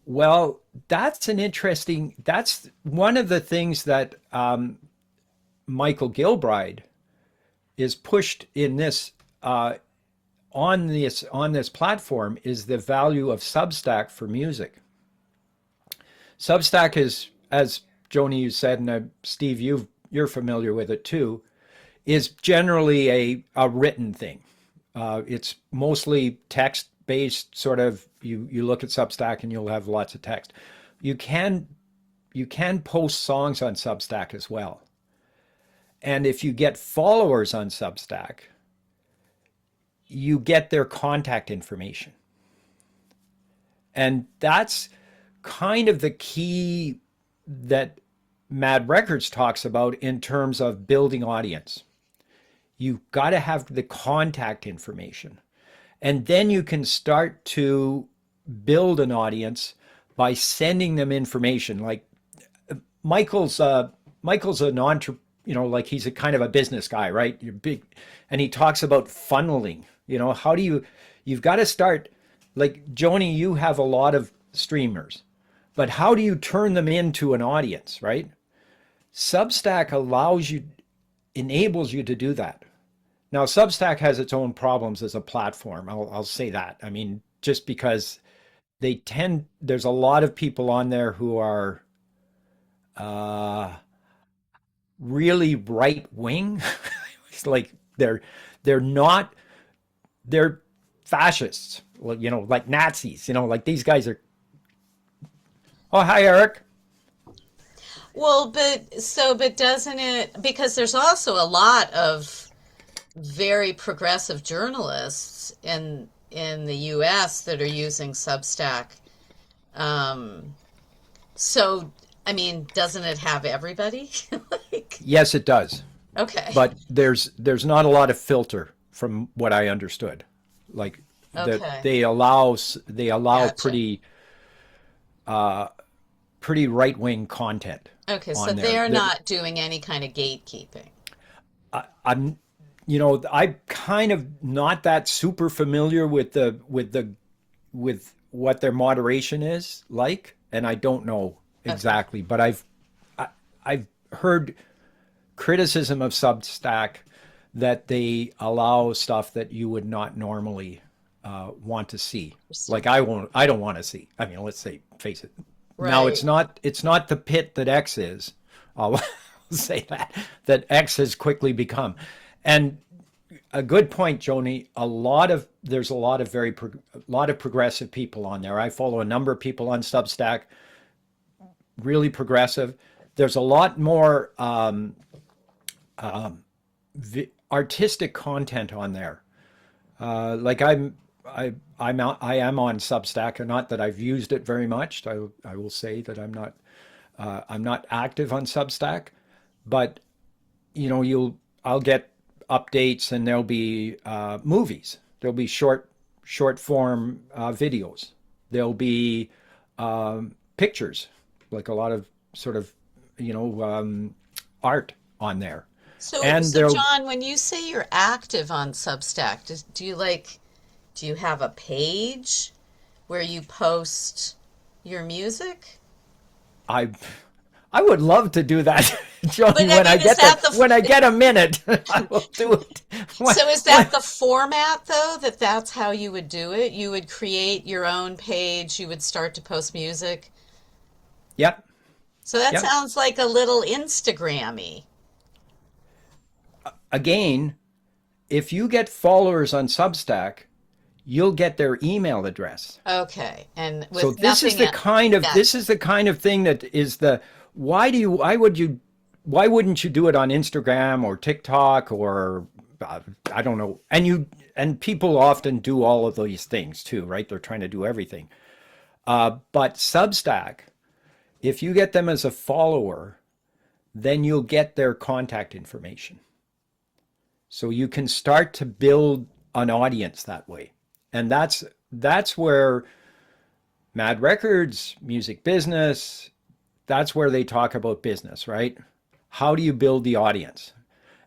well, that's one of the things that Michael Gilbride is pushed in this on this platform is the value of Substack for music. Substack is, as Joni you said, and Steve you're familiar with it too, is generally a written thing. It's mostly text based. Sort of you look at Substack and you'll have lots of text. You can post songs on Substack as well. And if you get followers on Substack, you get their contact information. And that's kind of the key that Mad Records talks about in terms of building audience. You've got to have the contact information. And then you can start to build an audience by sending them information. Like Michael's an entrepreneur, like he's a kind of a business guy, right? You're big, and he talks about funneling. How do you've got to start, like Joni, you have a lot of streamers, but how do you turn them into an audience, right? Substack enables you to do that. Now, Substack has its own problems as a platform. I'll say that. I mean, just because there's a lot of people on there who are really right wing. It's like they're fascists, like Nazis, like these guys are. Oh, hi, Eric. Well, but doesn't it, because there's also a lot of very progressive journalists in the US that are using Substack. Um, so, I mean, doesn't it have everybody? Like, Yes, it does, okay, but there's not a lot of filter from what I understood. Like that okay, they allow gotcha. pretty right wing content Okay, so on there. they're not doing any kind of gatekeeping. I'm I'm kind of not that super familiar with what their moderation is like, and I don't know Okay. exactly, but I've heard criticism of Substack that they allow stuff that you would not normally want to see. Like I don't want to see. I mean, let's say, face it. Now Right. it's not the pit that X is. I'll say that X has quickly become. And a good point, Joni. There's a lot of a lot of progressive people on there. I follow a number of people on Substack, really progressive. There's a lot more artistic content on there. Like I am on Substack, not that I've used it very much. I will say that I'm not active on Substack, but I'll get updates, and there'll be movies. There'll be short form videos. There'll be pictures, like a lot of sort of art on there, So, and so there'll John, when you say you're active on Substack, do you have a page where you post your music? I I would love to do that, But Joni. I mean, is that When I get a minute, I will do it. so is When, that the format though, that that's how you would do it? You would create your own page, you would start to post music. yep, So that yep. sounds like a little Instagrammy. Again, if you get followers on Substack, you'll get their email address. Okay, and So with nothing else. this Gotcha. is the kind of thing that is the why wouldn't you do it on Instagram or TikTok or I don't know. And people often do all of these things too, right? They're trying to do everything. But Substack, if you get them as a follower, then you'll get their contact information. So you can start to build an audience that way. And that's where Mad Records, music business, that's where they talk about business, right? How do you build the audience?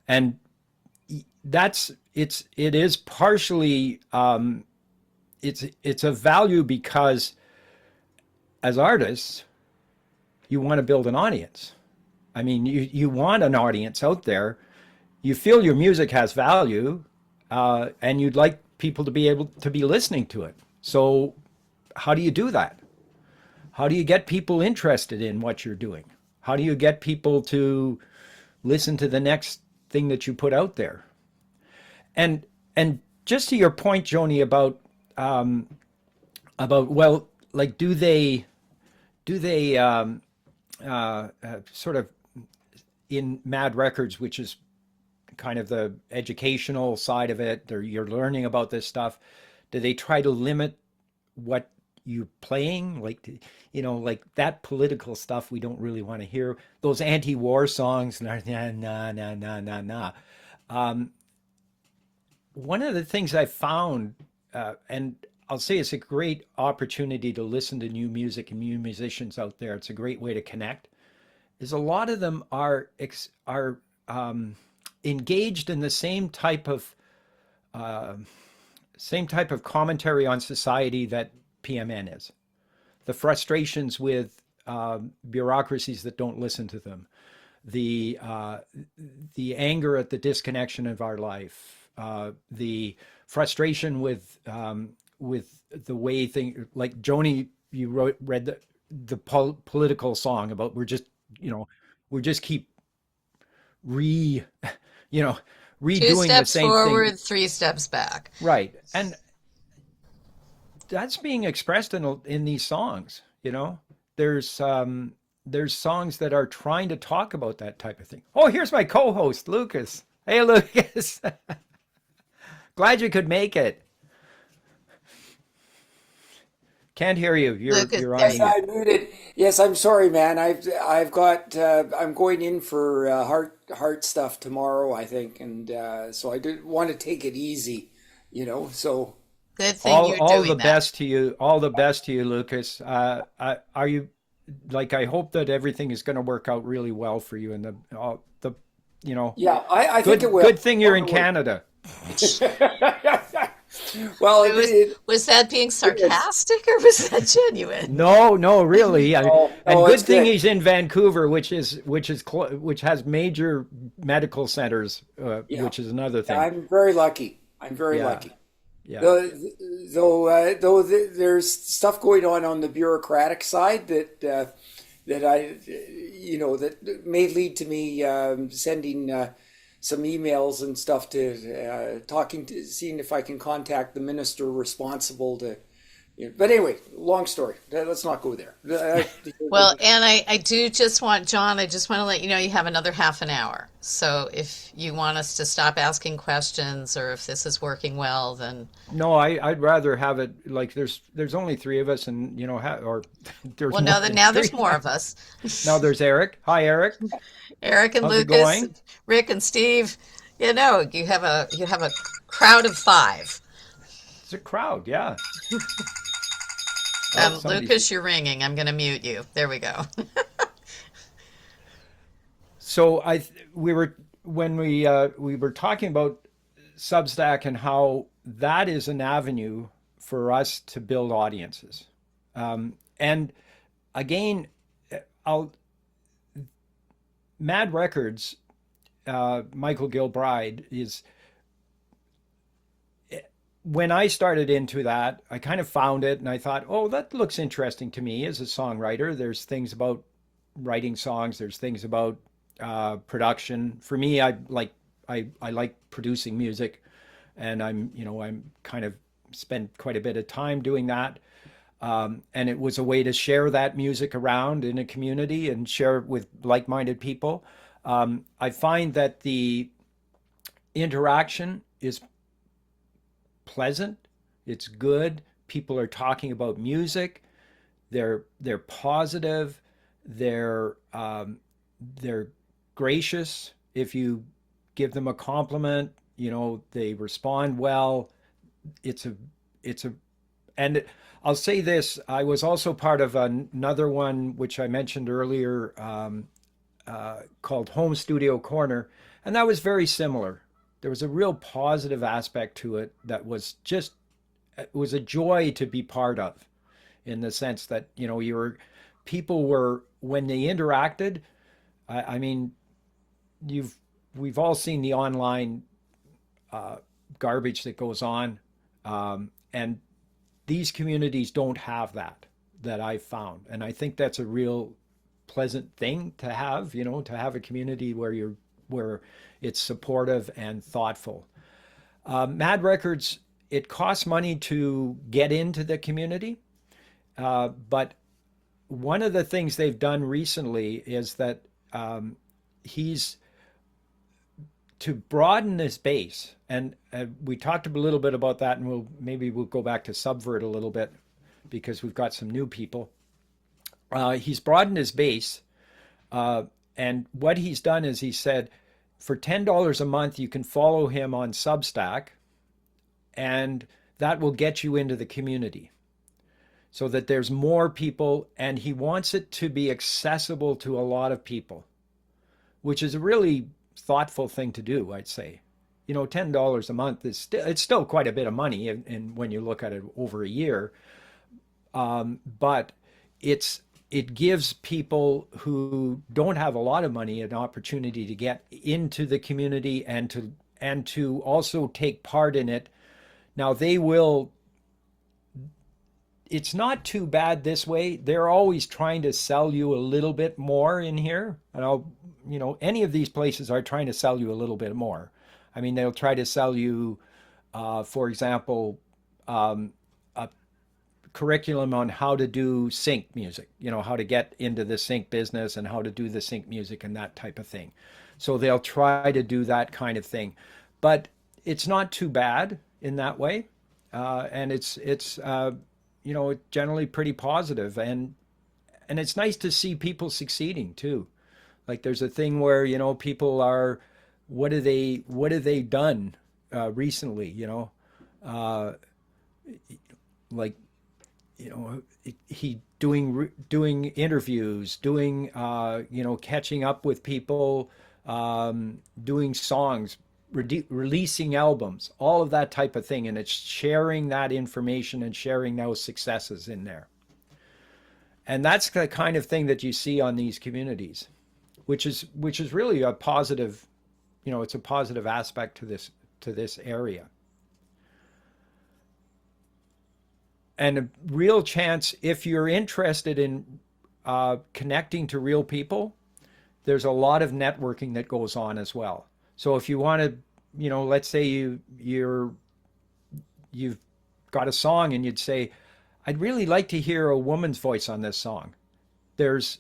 And it is partially it's a value because as artists, you want to build an audience. I mean, you want an audience out there. You feel your music has value, and you'd like people to be able to be listening to it. So, how do you do that? How do you get people interested in what you're doing? How do you get people to listen to the next thing that you put out there? And just to your point, Joni, about well, like do they sort of in Mad Records, which is kind of the educational side of it, you're learning about this stuff. Do they try to limit what you playing? Like, like that political stuff we don't really want to hear. Those anti-war songs, nah, nah, nah, nah, nah, nah, nah. One of the things I found, and I'll say it's a great opportunity to listen to new music and new musicians out there. It's a great way to connect. Is a lot of them are engaged in the same type of commentary on society that PMN is. The frustrations with bureaucracies that don't listen to them, the anger at the disconnection of our life, the frustration with the way things like Joni, you read the political song about you know we just keep re you know Two redoing the steps same thing, forward, three steps back. right? And that's being expressed in these songs. There's there's songs that are trying to talk about that type of thing. Oh, here's my co-host Lucas. Hey, Lucas. Glad you could make it. Can't hear you. Lucas, You're there on Yes, you go. mute. I muted. Yes, I'm sorry, man. I've got I'm going in for heart stuff tomorrow, I think, and so I did want to take it easy, So Good thing you're All the doing that. best to you. All the best to you, Lucas. Are you like? I hope that everything is going to work out really well for you, and the you know, Yeah, I think it good will. good thing you're in Canada. Well, Was that being it is. sarcastic or was that genuine? No, no, really. Oh, And no, it's good thing good. he's in Vancouver, which has major medical centers, Yeah, which is another thing. I'm very lucky. I'm very Yeah, lucky. yeah. Though, though there's stuff going on the bureaucratic side that that may lead to me sending some emails and stuff to seeing if I can contact the minister responsible to. But anyway, long story. Let's not go there. Well, and I do just want, John, I just want to let you know you have another half an hour. So if you want us to stop asking questions or if this is working well, then, No, I'd rather have it like there's only three of us, and or there's well, more now that than now there's three. more of us. Now there's Eric. Hi, Eric. Eric and How's it Lucas, going? Rick and Steve, you have a crowd of five. It's a crowd. Yeah. Oh, somebody's. Lucas, you're ringing. I'm going to mute you. There we go. So we were when we were talking about Substack and how that is an avenue for us to build audiences. And again, I'll Mad Records, Michael Gilbride is when I started into that, I kind of found it and I thought, oh, that looks interesting to me as a songwriter. There's things about writing songs. There's things about production. For me, I like producing music, and I'm kind of spent quite a bit of time doing that. And it was a way to share that music around in a community and share it with like-minded people. I find that the interaction is pleasant. It's good. People are talking about music. They're positive. They're gracious. If you give them a compliment, they respond well. It's a and I'll say this: I was also part of another one which I mentioned earlier, called Home Studio Corner, and that was very similar. There was a real positive aspect to it that was just it was a joy to be part of, in the sense that people were when they interacted. I mean, we've all seen the online garbage that goes on, and these communities don't have that I've found, and I think that's a real pleasant thing to have. To have a community where it's supportive and thoughtful. Mad Records, it costs money to get into the community, but one of the things they've done recently is that he's to broaden this base, and we talked a little bit about that, and we'll go back to Subvert a little bit because we've got some new people. He's broadened his base, and what he's done is he said, for $10 a month, you can follow him on Substack, and that will get you into the community so that there's more people, and he wants it to be accessible to a lot of people, which is a really thoughtful thing to do, I'd say. $10 a month it's still quite a bit of money, and when you look at it over a year, but it gives people who don't have a lot of money an opportunity to get into the community and to also take part in it. Now it's not too bad this way. They're always trying to sell you a little bit more in here. And any of these places are trying to sell you a little bit more. I mean, they'll try to sell you, for example, a curriculum on how to do sync music, how to get into the sync business and how to do the sync music and that type of thing. So they'll try to do that kind of thing. But it's not too bad in that way. And it's generally pretty positive, and it's nice to see people succeeding too. Like there's a thing where people are, what have they done recently? Uh, like he doing interviews, doing catching up with people, doing songs, releasing albums, all of that type of thing. And it's sharing that information and sharing those successes in there. And that's the kind of thing that you see on these communities, which is really a positive, it's a positive aspect to this area. And a real chance, if you're interested in connecting to real people, there's a lot of networking that goes on as well. So if you want to, let's say you've got a song and you'd say, I'd really like to hear a woman's voice on this song. There's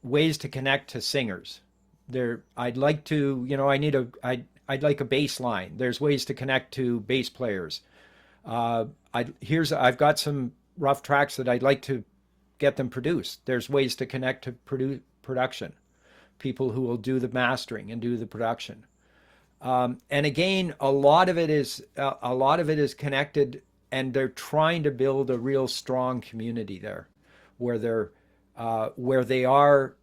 ways to connect to singers. I'd like to, I'd like a bass line. There's ways to connect to bass players. I've got some rough tracks that I'd like to get them produced. There's ways to connect to production, people who will do the mastering and do the production. And again, a lot of it is connected, and they're trying to build a real strong community there, where they are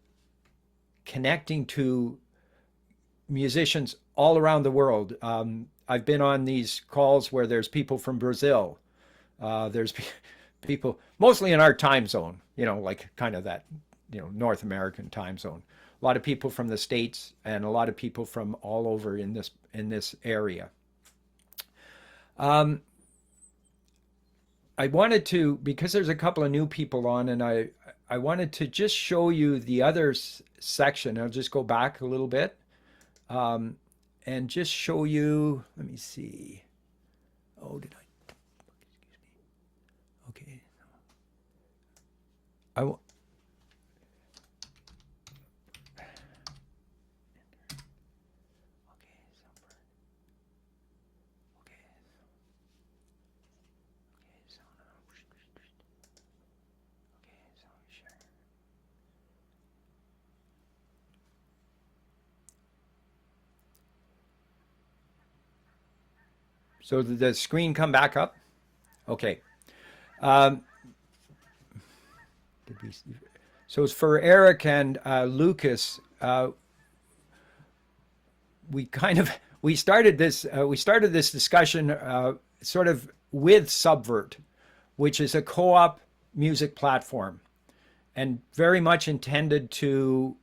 connecting to musicians all around the world. I've been on these calls where there's people from Brazil. There's people mostly in our time zone, like kind of that, North American time zone. A lot of people from the States and a lot of people from all over in this area. I wanted to, because there's a couple of new people on, and I wanted to just show you the other section. I'll just go back a little bit and just show you, let me see. Oh, did I? Excuse me. Okay. So did the screen come back up? Okay. So it's for Eric and Lucas. We started this discussion sort of with Subvert, which is a co-op music platform, and very much intended to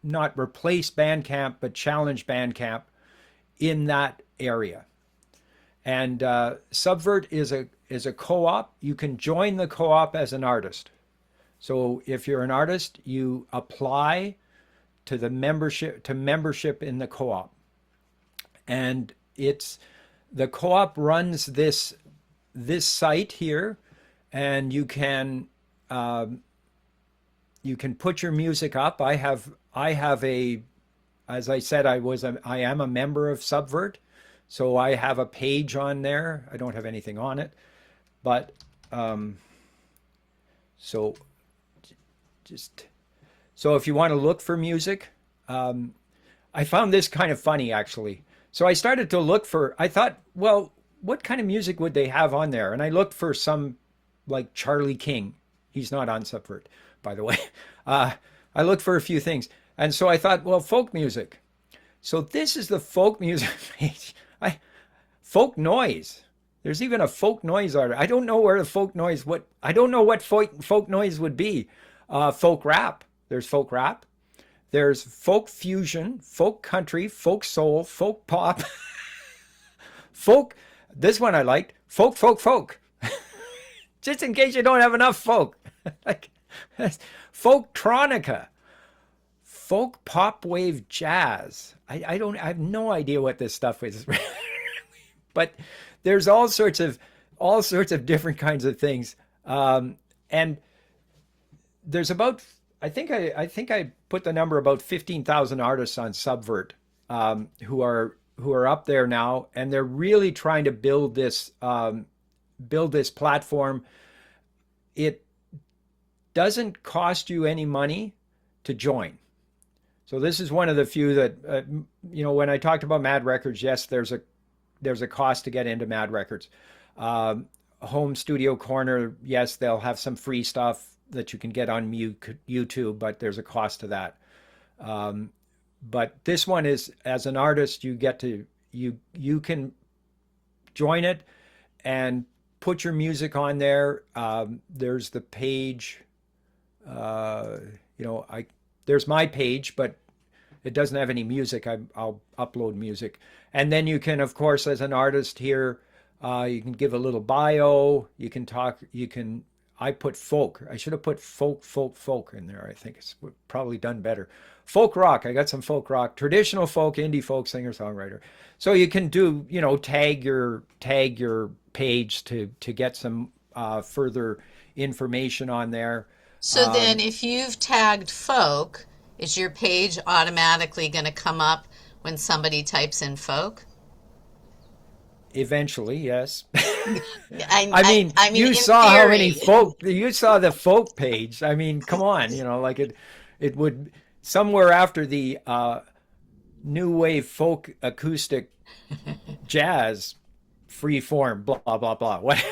not replace Bandcamp, but challenge Bandcamp in that area. And Subvert is a co-op. You can join the co-op as an artist. So if you're an artist, you apply to the membership in the co-op. And the co-op runs this site here, and you can put your music up. I have as I said, I am a member of Subvert, so I have a page on there. I don't have anything on it, but so if you want to look for music, I found this kind of funny actually. So I started to look I thought, well, what kind of music would they have on there? And I looked for some like Charlie King. He's not on Subvert, by the way. I looked for a few things. And so I thought, well, folk music. So this is the folk music page. Folk noise. There's even a folk noise artist. I don't know where the folk noise, I don't know what folk noise would be. Folk rap. There's folk rap. There's folk fusion, folk country, folk soul, folk pop, folk. This one I liked. Folk. Just in case you don't have enough folk. Like folktronica. Folk pop wave jazz. I have no idea what this stuff is. But there's all sorts of different kinds of things. And there's about, I think I put the number about 15,000 artists on Subvert who are up there now, and they're really trying to build this platform. It doesn't cost you any money to join. So this is one of the few that when I talked about Mad Records, yes, there's a cost to get into Mad Records. Home Studio Corner, yes, they'll have some free stuff. that you can get on YouTube, but there's a cost to that. But this one is, as an artist, you get to you can join it and put your music on there. There's the page. I there's my page, but it doesn't have any music. I'll upload music, and then you can, of course, as an artist here, you can give a little bio. You can talk. You can. I put folk. I should have put folk in there. I think it's probably done better. Folk rock. I got some folk rock, traditional folk, indie folk, singer songwriter. So you can do, tag your page to get some further information on there. So then if you've tagged folk, is your page automatically going to come up when somebody types in folk? Eventually, yes. I mean, You in saw how many theory. folk. You saw the folk page. I mean, come on. Like it would somewhere after the new wave folk acoustic jazz free form. Blah blah blah. What?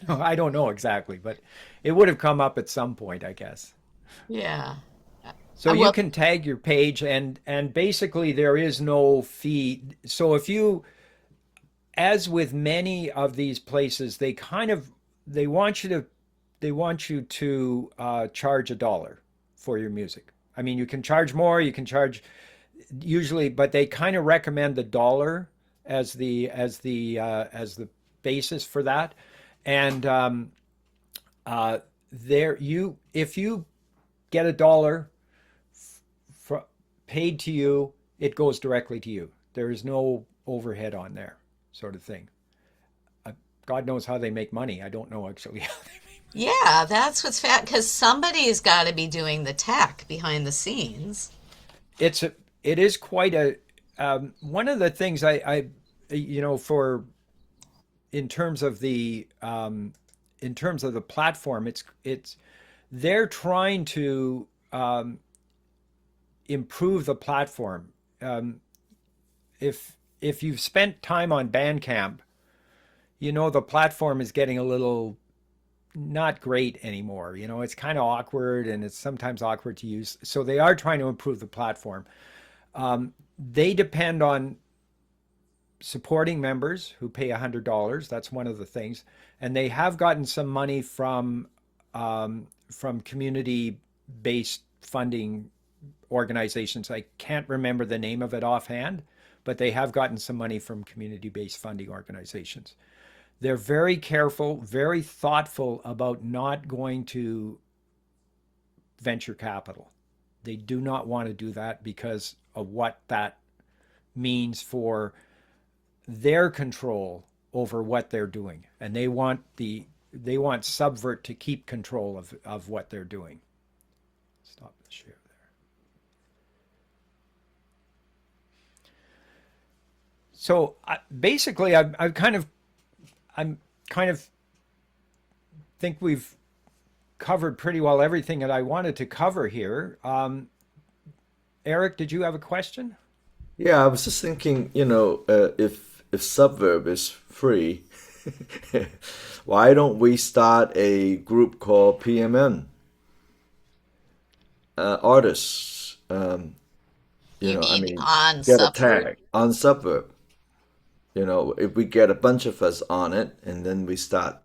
I don't know exactly, but it would have come up at some point, I guess. Yeah. So you Well, can tag your page, and basically there is no fee. So if you, as with many of these places, they want you to charge $1 for your music. I mean, you can charge more, you can charge usually, but they kind of recommend the dollar as the basis for that. And if you get $1 for, paid to you, it goes directly to you. There is no overhead on there, sort of thing. God knows how they make money. I don't know actually how they make. yeah, that's what's fat because somebody's got to be doing the tech behind the scenes. It is quite a one of the things for in terms of the platform, it's they're trying to improve the platform. If you've spent time on Bandcamp, the platform is getting a little not great anymore. It's kind of awkward, and it's sometimes awkward to use. So they are trying to improve the platform. They depend on supporting members who pay $100. That's one of the things, and they have gotten some money from community-based funding organizations. I can't remember the name of it offhand, but they have gotten some money from community-based funding organizations. They're very careful, very thoughtful about not going to venture capital. They do not want to do that because of what that means for their control over what they're doing. And they want Subvert to keep control of what they're doing. Stop the share there. So basically, I'm kind of think we've covered pretty well everything that I wanted to cover here. Eric, did you have a question? Yeah, I was just thinking, if Subverb is free, why don't we start a group called PMN artists? You I mean mean, on get a Subvert? tag on Subverb. If we get a bunch of us on it, and then we start,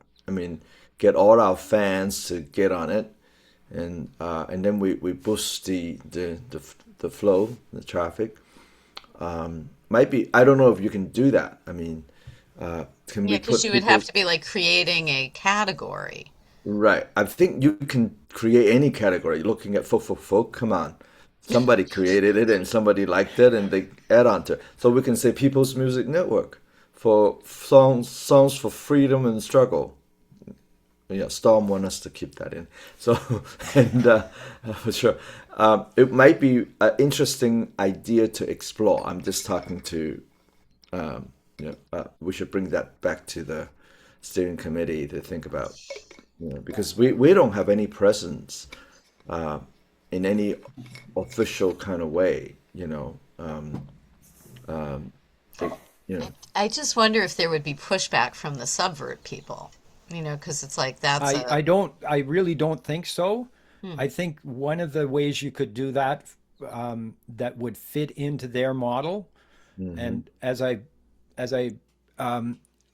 get all our fans to get on it, and then we boost the flow, the traffic. Might be, I don't know if you can do that. Can Yeah, we because put you would people? have to be like creating a category. Right. I think you can create any category. Looking at folk, come on. Somebody created it and somebody liked it and they add on to it. So we can say People's Music Network for songs for freedom and struggle. Yeah, Storm want us to keep that in. So, and for sure, it might be an interesting idea to explore. I'm just talking to, we should bring that back to the steering committee to think about, because we don't have any presence in any official kind of way, it, I just wonder if there would be pushback from the Subvert people. because it's like that's a, I really don't think so. I think one of the ways you could do that, that would fit into their model, and as I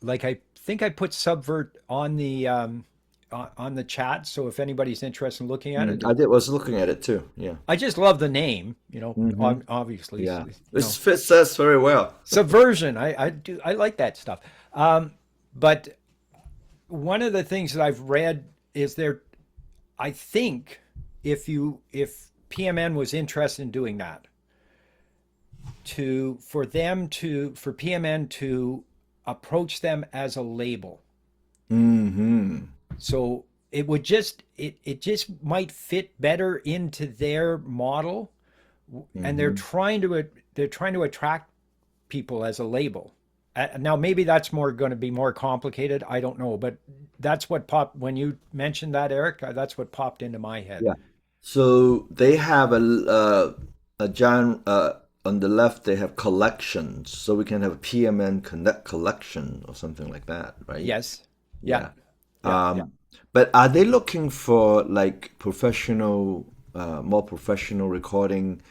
like, I think I put Subvert on the chat, so if anybody's interested in looking at it, Was looking at it too. Yeah. I just love the name, obviously, Yeah. This fits us very well. Subversion. I like that stuff. But one of the things that I've read is I think if PMN was interested in doing that, for PMN to approach them as a label. So it just might fit better into their model, and they're trying to attract people as a label. Now maybe that's going to be more complicated. I don't know, but that's what popped when you mentioned that, Eric. That's what popped into my head. Yeah. So they have a giant on the left. They have collections, so we can have a PMN Connect collection or something like that, right? Yes. Yeah. But are they looking for like professional, more professional recording?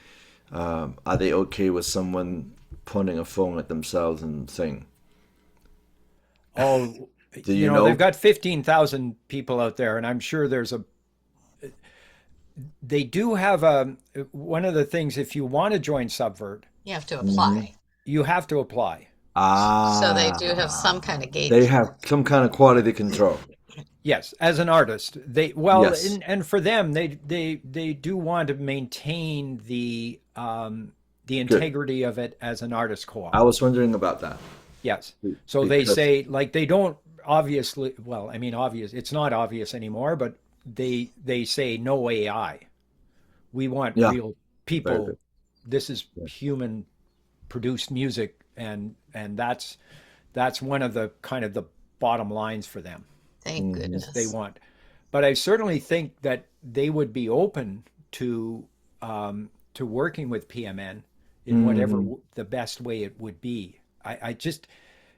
Are they okay with someone pointing a phone at themselves and saying, Oh, "Do you know?" they've got 15,000 people out there, and I'm sure they do have one of the things, if you want to join Subvert, you have to apply. you have to apply. So they do have some kind of gauge. They have some kind of quality control. Yes, as an artist, Yes. and for them, they do want to maintain the integrity of it as an artist co-op. I was wondering about that. Yes. So they Because- say, like, they don't obviously, well, I mean, obvious, it's not obvious anymore, but they say no AI. We want Yeah. real Very people. good. This is human produced music, and that's one of the kind of the bottom lines for them. Thank goodness. They want. But I certainly think that they would be open to working with PMN in whatever the best way it would be. I just,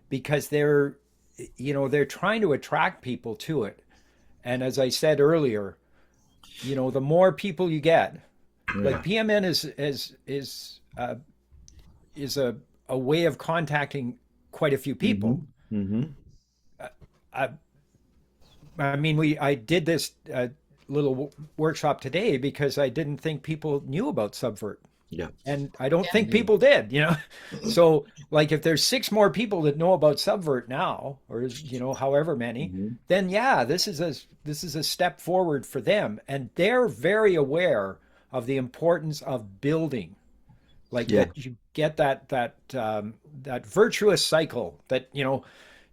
because they're trying to attract people to it, and as I said earlier, the more people you get, like PMN is a way of contacting quite a few people. I mean, I did this little workshop today because I didn't think people knew about Subvert. Yeah. And I don't think people did, So, like, if there's 6 more people that know about Subvert now, or however many, then this is a step forward for them, and they're very aware of the importance of building, like that you get that virtuous cycle that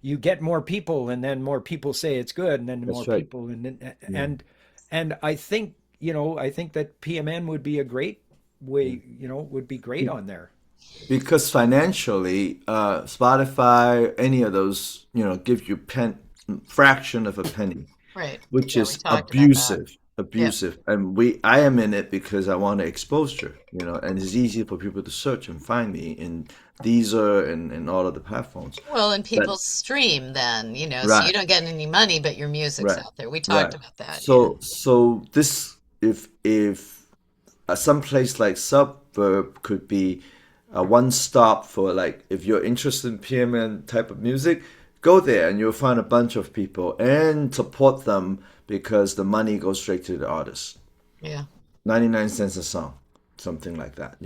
you get more people, and then more people say it's good, and then more right. people, and I think that PMN would be a great way, would be great on there. Because financially, Spotify, any of those, give you fraction of a penny, Right. which Yeah, is we talked about abusive. And I am in it because I want exposure, and it's easy for people to search and find me in Deezer and all of the platforms. Well, and people stream then, so Right. you don't get any money, but your music's Right. out there. We talked Right. about that. So this, if some place like Suburb could be a one stop for, like, if you're interested in PMN type of music, go there and you'll find a bunch of people and support them, because the money goes straight to the artist. Yeah. 99 cents a song, something like that.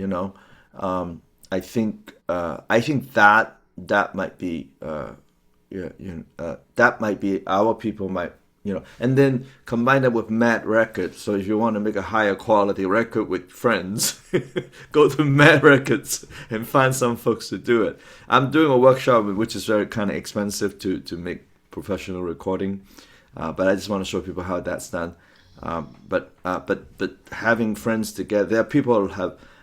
I think that might be that might be our people might, and then combine that with Mad Records. So if you want to make a higher quality record with friends, go to Mad Records and find some folks to do it. I'm doing a workshop which is very kind of expensive to make professional recording, but I just want to show people how that's done. But having friends together, there are people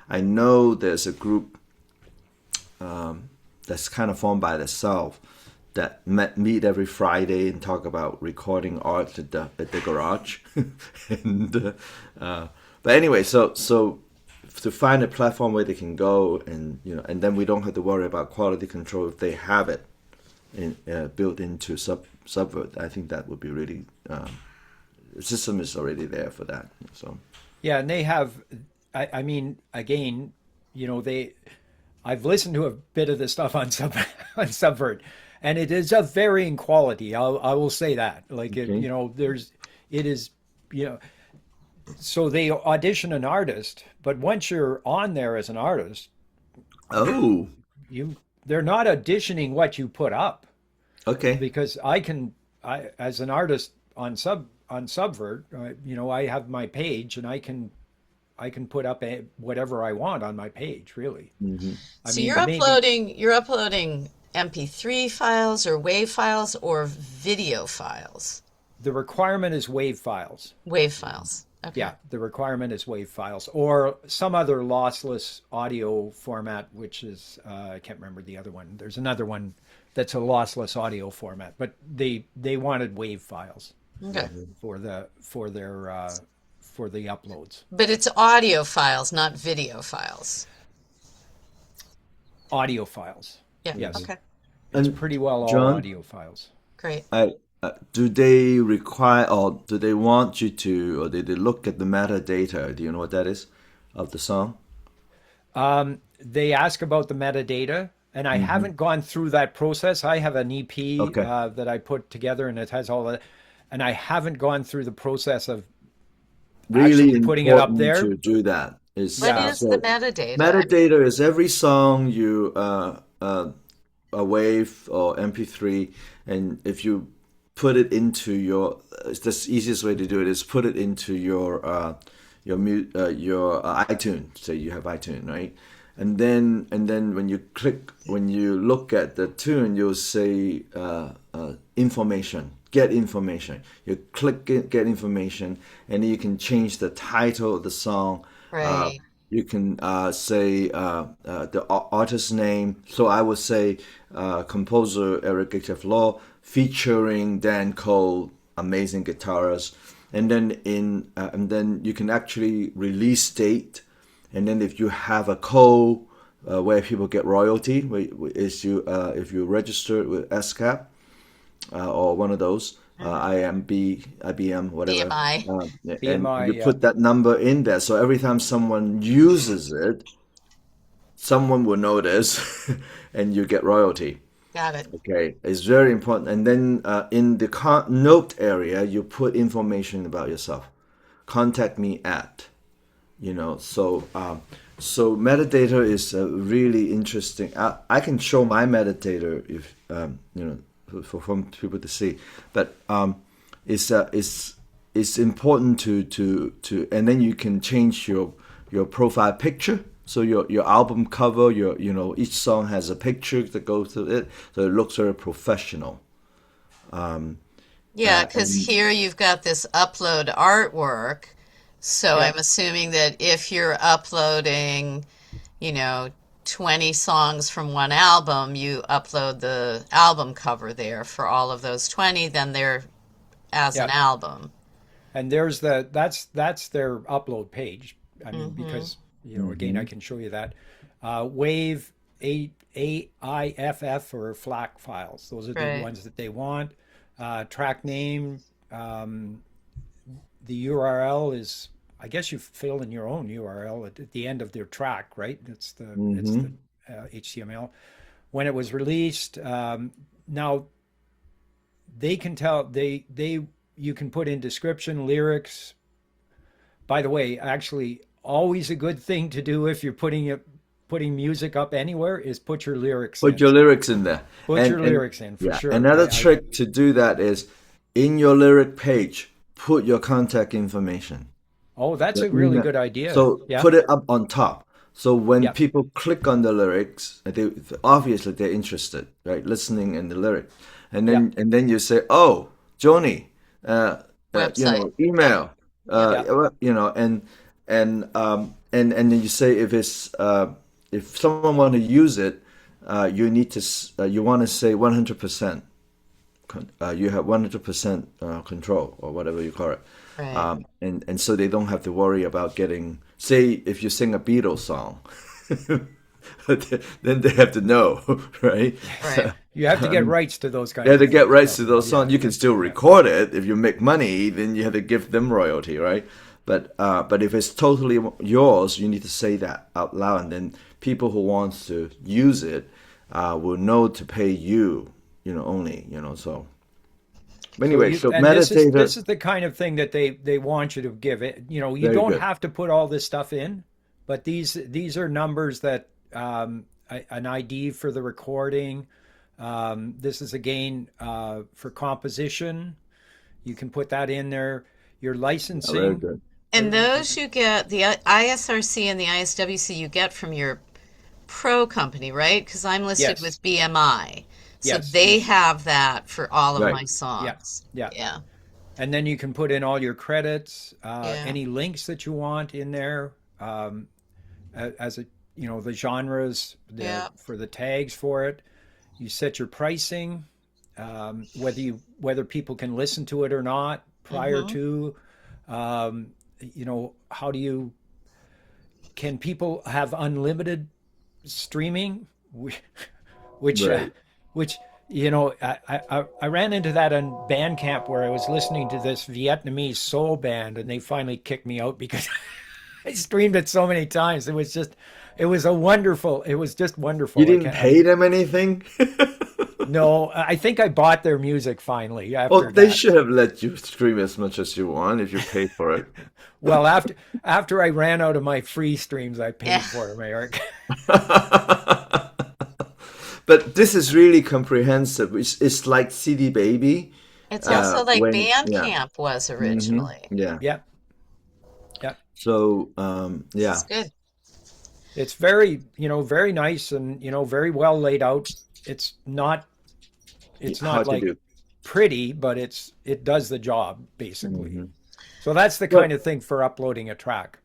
I know there's a group that's kind of formed by themselves that meet every Friday and talk about recording art at the garage. But anyway, so to find a platform where they can go, and and then we don't have to worry about quality control if they have it built into Subvert. I think that would be really the system is already there for that. So Yeah, and they have. I mean, again, I've listened to a bit of the stuff on on Subvert, and it is of varying quality. I will say that. Like it, okay. it is, you know. So they audition an artist, but once you're on there as an artist, Oh, they're not auditioning what you put up, okay. because I as an artist on Subvert, I have my page, and I can put up whatever I want on my page, really. Hmm. I So mean, maybe you're uploading MP3 files or WAV files or video files? the requirement is WAV files. WAV files. Okay. Yeah, the requirement is WAV files or some other lossless audio format, which is I can't remember the other one. There's another one that's a lossless audio format, but they wanted WAV files Okay. for the uploads. But it's audio files, not video files. Audio files. Yeah. Yes. Okay. It's And pretty well all John, audio files. Great. do they require or do they want you to, or do they look at the metadata? Do you know what that is of the song? They ask about the metadata, and I Hmm. haven't gone through that process. I have an EP Okay. that I put together, and it has all that, and I haven't gone through the process of Really actually putting it up important there. to do that. Is What Yeah. is the so metadata? metadata is every song you a wave or MP3, and if you put it into your, it's the easiest way to do it is put it into your iTunes. Say you have iTunes, right? And then when you look at the tune, you'll say information, get information. You click get information, and then you can change the title of the song. Right. You can say the artist's name. So I would say composer Eric Gustav Law featuring Dan Cole, amazing guitarist. And then you can actually release date. And then if you have a code where people get royalty, if you register with SCAP or one of those. IBM, whatever. BMI. And BMI, you yeah. put that number in there. So every time someone uses it, someone will notice and you get royalty. Got it. Okay, it's very important. And then in the note area, you put information about yourself. Contact me at, so metadata is really interesting. I can show my metadata if for people to see, but it's important to and then you can change your profile picture. So your album cover, each song has a picture that goes with it, so it looks very professional. Yeah, because And here you've got this upload artwork. So Yeah. I'm assuming that if you're uploading, 20 songs from one album, you upload the album cover there for all of those 20, then they're as an Yeah. album. And there's that's their upload page. I mean, because again, I can show you that. Wave AIFF or FLAC files. Those are the Right. ones that they want. Track name. The URL is, I guess you fill in your own URL at the end of their track, right? It's the HTML. When it was released, now they can tell you can put in description, lyrics. By the way, actually, always a good thing to do if you're putting music up anywhere is put your lyrics put in. your lyrics in there. Put your lyrics in for Yeah, sure. another trick to do that is in your lyric page, put your contact information. Oh, that's The a really email. good idea. So Yeah. put it up on top. So when Yeah. people click on the lyrics, obviously they're interested, right? Listening in the lyric, and then you say, "Oh, Joni, Website. email, Yeah. and then you say if someone want to use it, you want to say 100%. You have 100% control or whatever you call it. Right. And so they don't have to worry about getting, say, if you sing a Beatles song, then they have to know, right? Right. You have to get rights to those kinds You have to of get rights to stuff. those songs. You can still record it. If you make money, then you have to give them royalty, right? But if it's totally yours, you need to say that out loud, and then people who wants to use it will know to pay you, only, So anyway, so And this meditator, is the kind of thing that they want you to give it. You very don't good. have to put all this stuff in, but these are numbers that an ID for the recording. This is again for composition. You can put that in there. Your Very licensing. good. And those you get, the ISRC and the ISWC you get from your pro company, right? Because I'm listed Yes. with BMI. So Yes. they have that for all of Right. my Yeah. songs. Yeah. Yeah. And then you can put in all your credits, Yeah. any links that you want in there, as the genres, Yeah. for the tags for it. You set your pricing, whether people can listen to it or not prior Mm-hmm. to, how can people have unlimited streaming, which, Right. which I ran into that on Bandcamp where I was listening to this Vietnamese soul band and they finally kicked me out because I streamed it so many times. It was just wonderful. You I didn't can't- pay them anything? No, I think I bought their music finally Oh, after they that. should have let you stream as much as you want if you paid for it. Well, after I ran out of my free streams, I paid Yeah. for them, Eric. But this is really comprehensive. It's like CD Baby. It's also like when- Bandcamp was originally. Yeah. Yeah, yeah. So, yeah. It's good. It's very nice and, very well laid out. It's not Hard to like do. pretty, but it does the job basically. Mm-hmm. So that's the kind of thing for uploading a track.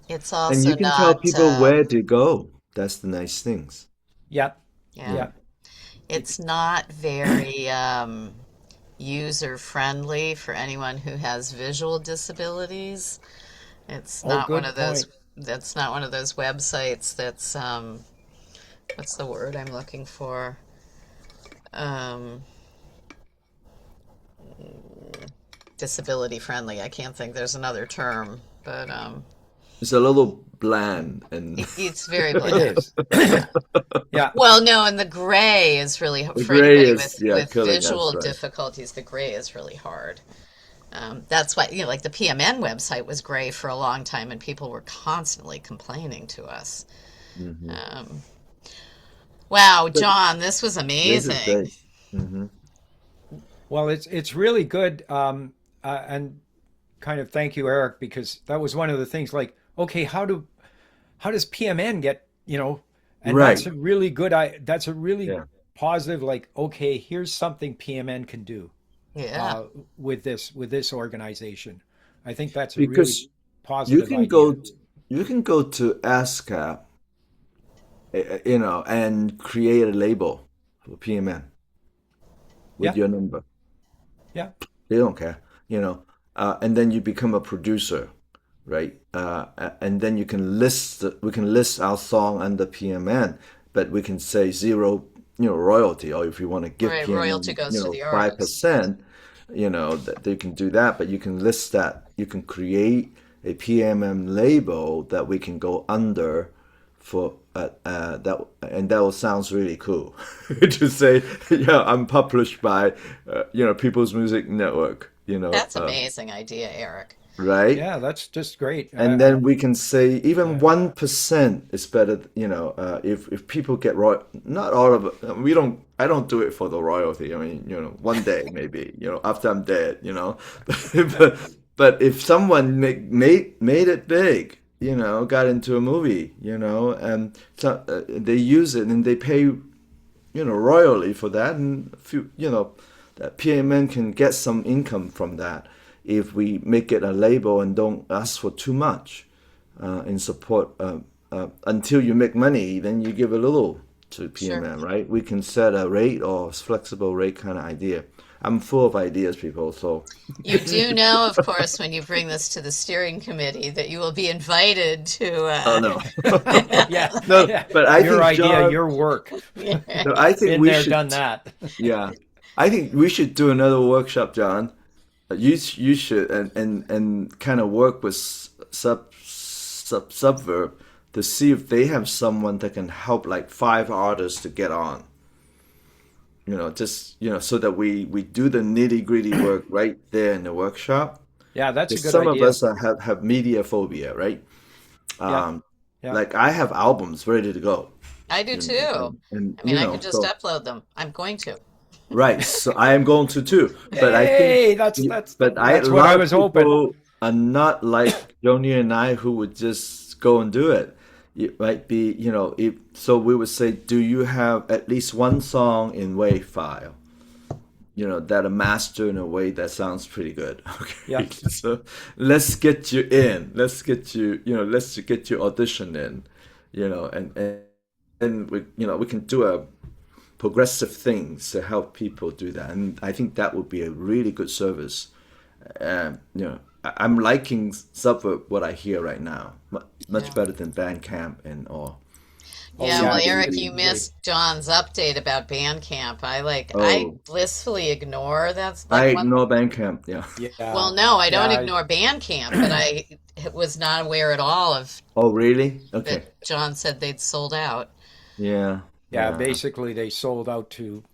It's also And you can not, tell people where to go. That's the nice things. Yeah, yeah. yeah. It's not very user friendly for anyone who has visual disabilities. It's Oh, not good one of those point. that's not one of those websites that's what's the word I'm looking for? Disability friendly. I can't think there's another term, but It's a little bland and it's very It bland. is. Yeah. Well, no, and the gray is really for gray anybody is- yeah, with correct, visual that's right. difficulties. The gray is really hard. That's why, like the PMN website was gray for a long time, and people were constantly complaining to us. Mm-hmm. Wow, John, this was this is amazing. great. Hmm. Well, it's really good, and kind of thank you, Eric, because that was one of the things. Like, okay, how does PMN get, and Right. that's a really good. That's a really Yeah. positive. Like, okay, here's something PMN can do Yeah, with this organization. I think that's a Because really positive you can idea. go to ASCAP, and create a label for PMN with Yeah. your number. Yeah. They don't care, and then you become a producer, right? And then we can list our song under PMN, but we can say zero, royalty, or if you want to give Right, PMN, royalty goes to the 5%, that they can do that, but you can list that, you can create a PMM label that we can go under for that, and that will sounds really cool to say, yeah, I'm published by, People's Music Network, that's amazing idea, Eric. right? Yeah, that's just great. And then we can say even 1% is better, if people get not all of it. I don't do it for the royalty. I mean, one day maybe, after I'm dead, but if someone made it big, got into a movie, and so, they use it and they pay, royally for that, and that PMN can get some income from that if we make it a label and don't ask for too much in support. Until you make money, then you give a little to PMN, right? We can set a rate or flexible rate kind of idea. I'm full of ideas, people. So You do know, of course, when you bring this to the steering committee, that you will be invited to. oh no, Yeah, no. yeah. But I Your think idea, John. your work. No, I think Been we there, should. done that. Yeah, I think we should do another workshop, John. You should and kind of work with Subverb to see if they have someone that can help like 5 artists to get on. Just so that we do the nitty-gritty work right there in the workshop. Yeah, that's a Because good some of idea. us have media phobia, right? Yeah, Um, yeah. like I have albums ready to go, I do too. and I mean, I could just so upload them. I'm going to. right. So I am going to too, but I think, Hey, that's but a what lot I of was hoping. people are not like Joni and I who would just go and do it. It might be, if so, we would say, do you have at least one song in WAV file? That are mastered in a way that sounds pretty good. Yeah. Okay, so let's get you in. Let's get you audition in. And we can do a progressive things to help people do that. And I think that would be a really good service. I'm liking Subverb what I hear right now, much Yeah. better than Bandcamp and all. Yeah, yeah, well, it's Eric, pretty you great. missed John's update about Bandcamp. I Oh, blissfully ignore that's I like one. ignore Bandcamp. Yeah. Well, Yeah, no, I don't yeah, ignore Bandcamp, but I was not aware at all of Oh, really? Okay. that John said they'd sold out. Yeah. yeah. Yeah. Basically, they sold out to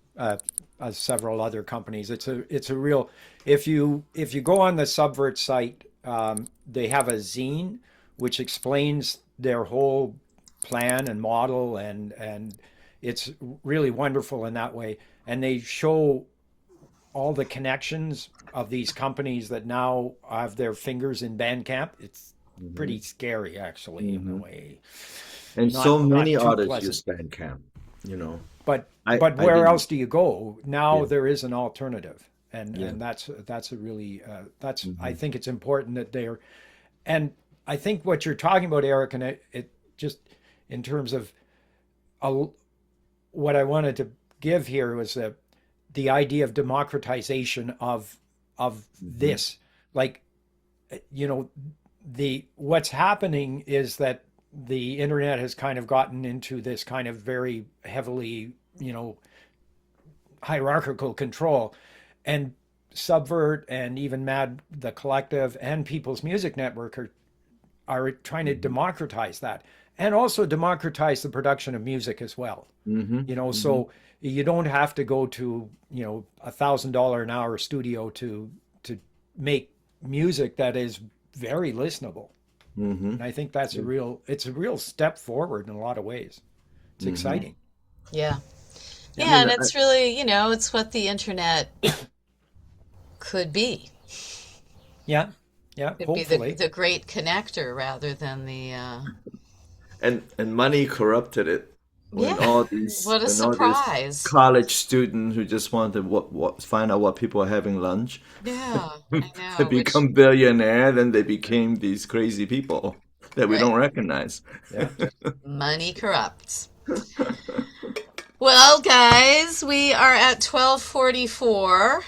several other companies. It's a real. If you go on the Subvert site, they have a zine which explains their whole plan and model, and it's really wonderful in that way. And they show all the connections of these companies that now have their fingers in Bandcamp. It's pretty scary, actually, in a way. And Not so many too artists pleasant. use Bandcamp, you know. But I but I where didn't. else do you go? Now Yeah. there is an alternative, and Yeah. that's a really I think it's important that they're, and I think what you're talking about, Eric, and it just in terms of a, what I wanted to give here was the idea of democratization of this. Like, the what's happening is that the internet has kind of gotten into this kind of very heavily, hierarchical control, and Subvert and even Mad the Collective and People's Music Network are trying to democratize that, and also democratize the production of music as well. So you don't have to go to $1,000 an hour studio to make music that is very listenable. And I think that's it's a real step forward in a lot of ways. It's exciting. Yeah. I Yeah, mean, and it's really, it's what the internet could be. Yeah, yeah. Could be Hopefully, the great connector rather than the and money corrupted it. When yeah. all these What a when all these surprise. college students who just want to find out what people are having lunch, Yeah, I they know. Which become billionaire, then they became these crazy people that we right. don't recognize. yeah. Money corrupts. Well, guys, we are at 12:44.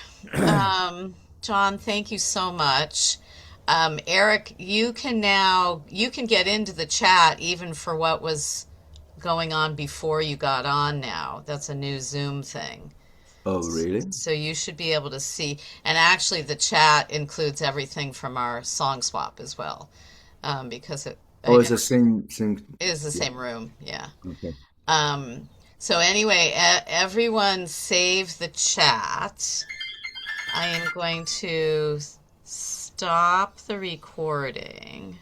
John, thank you so much. Eric, you can get into the chat even for what was going on before you got on now. That's a new Zoom thing. Oh, really? So you should be able to see. And actually, the chat includes everything from our song swap as well, because Oh, it's the same. it is the Yeah. same room. Yeah. Okay. So anyway, everyone save the chat. I am going to stop the recording.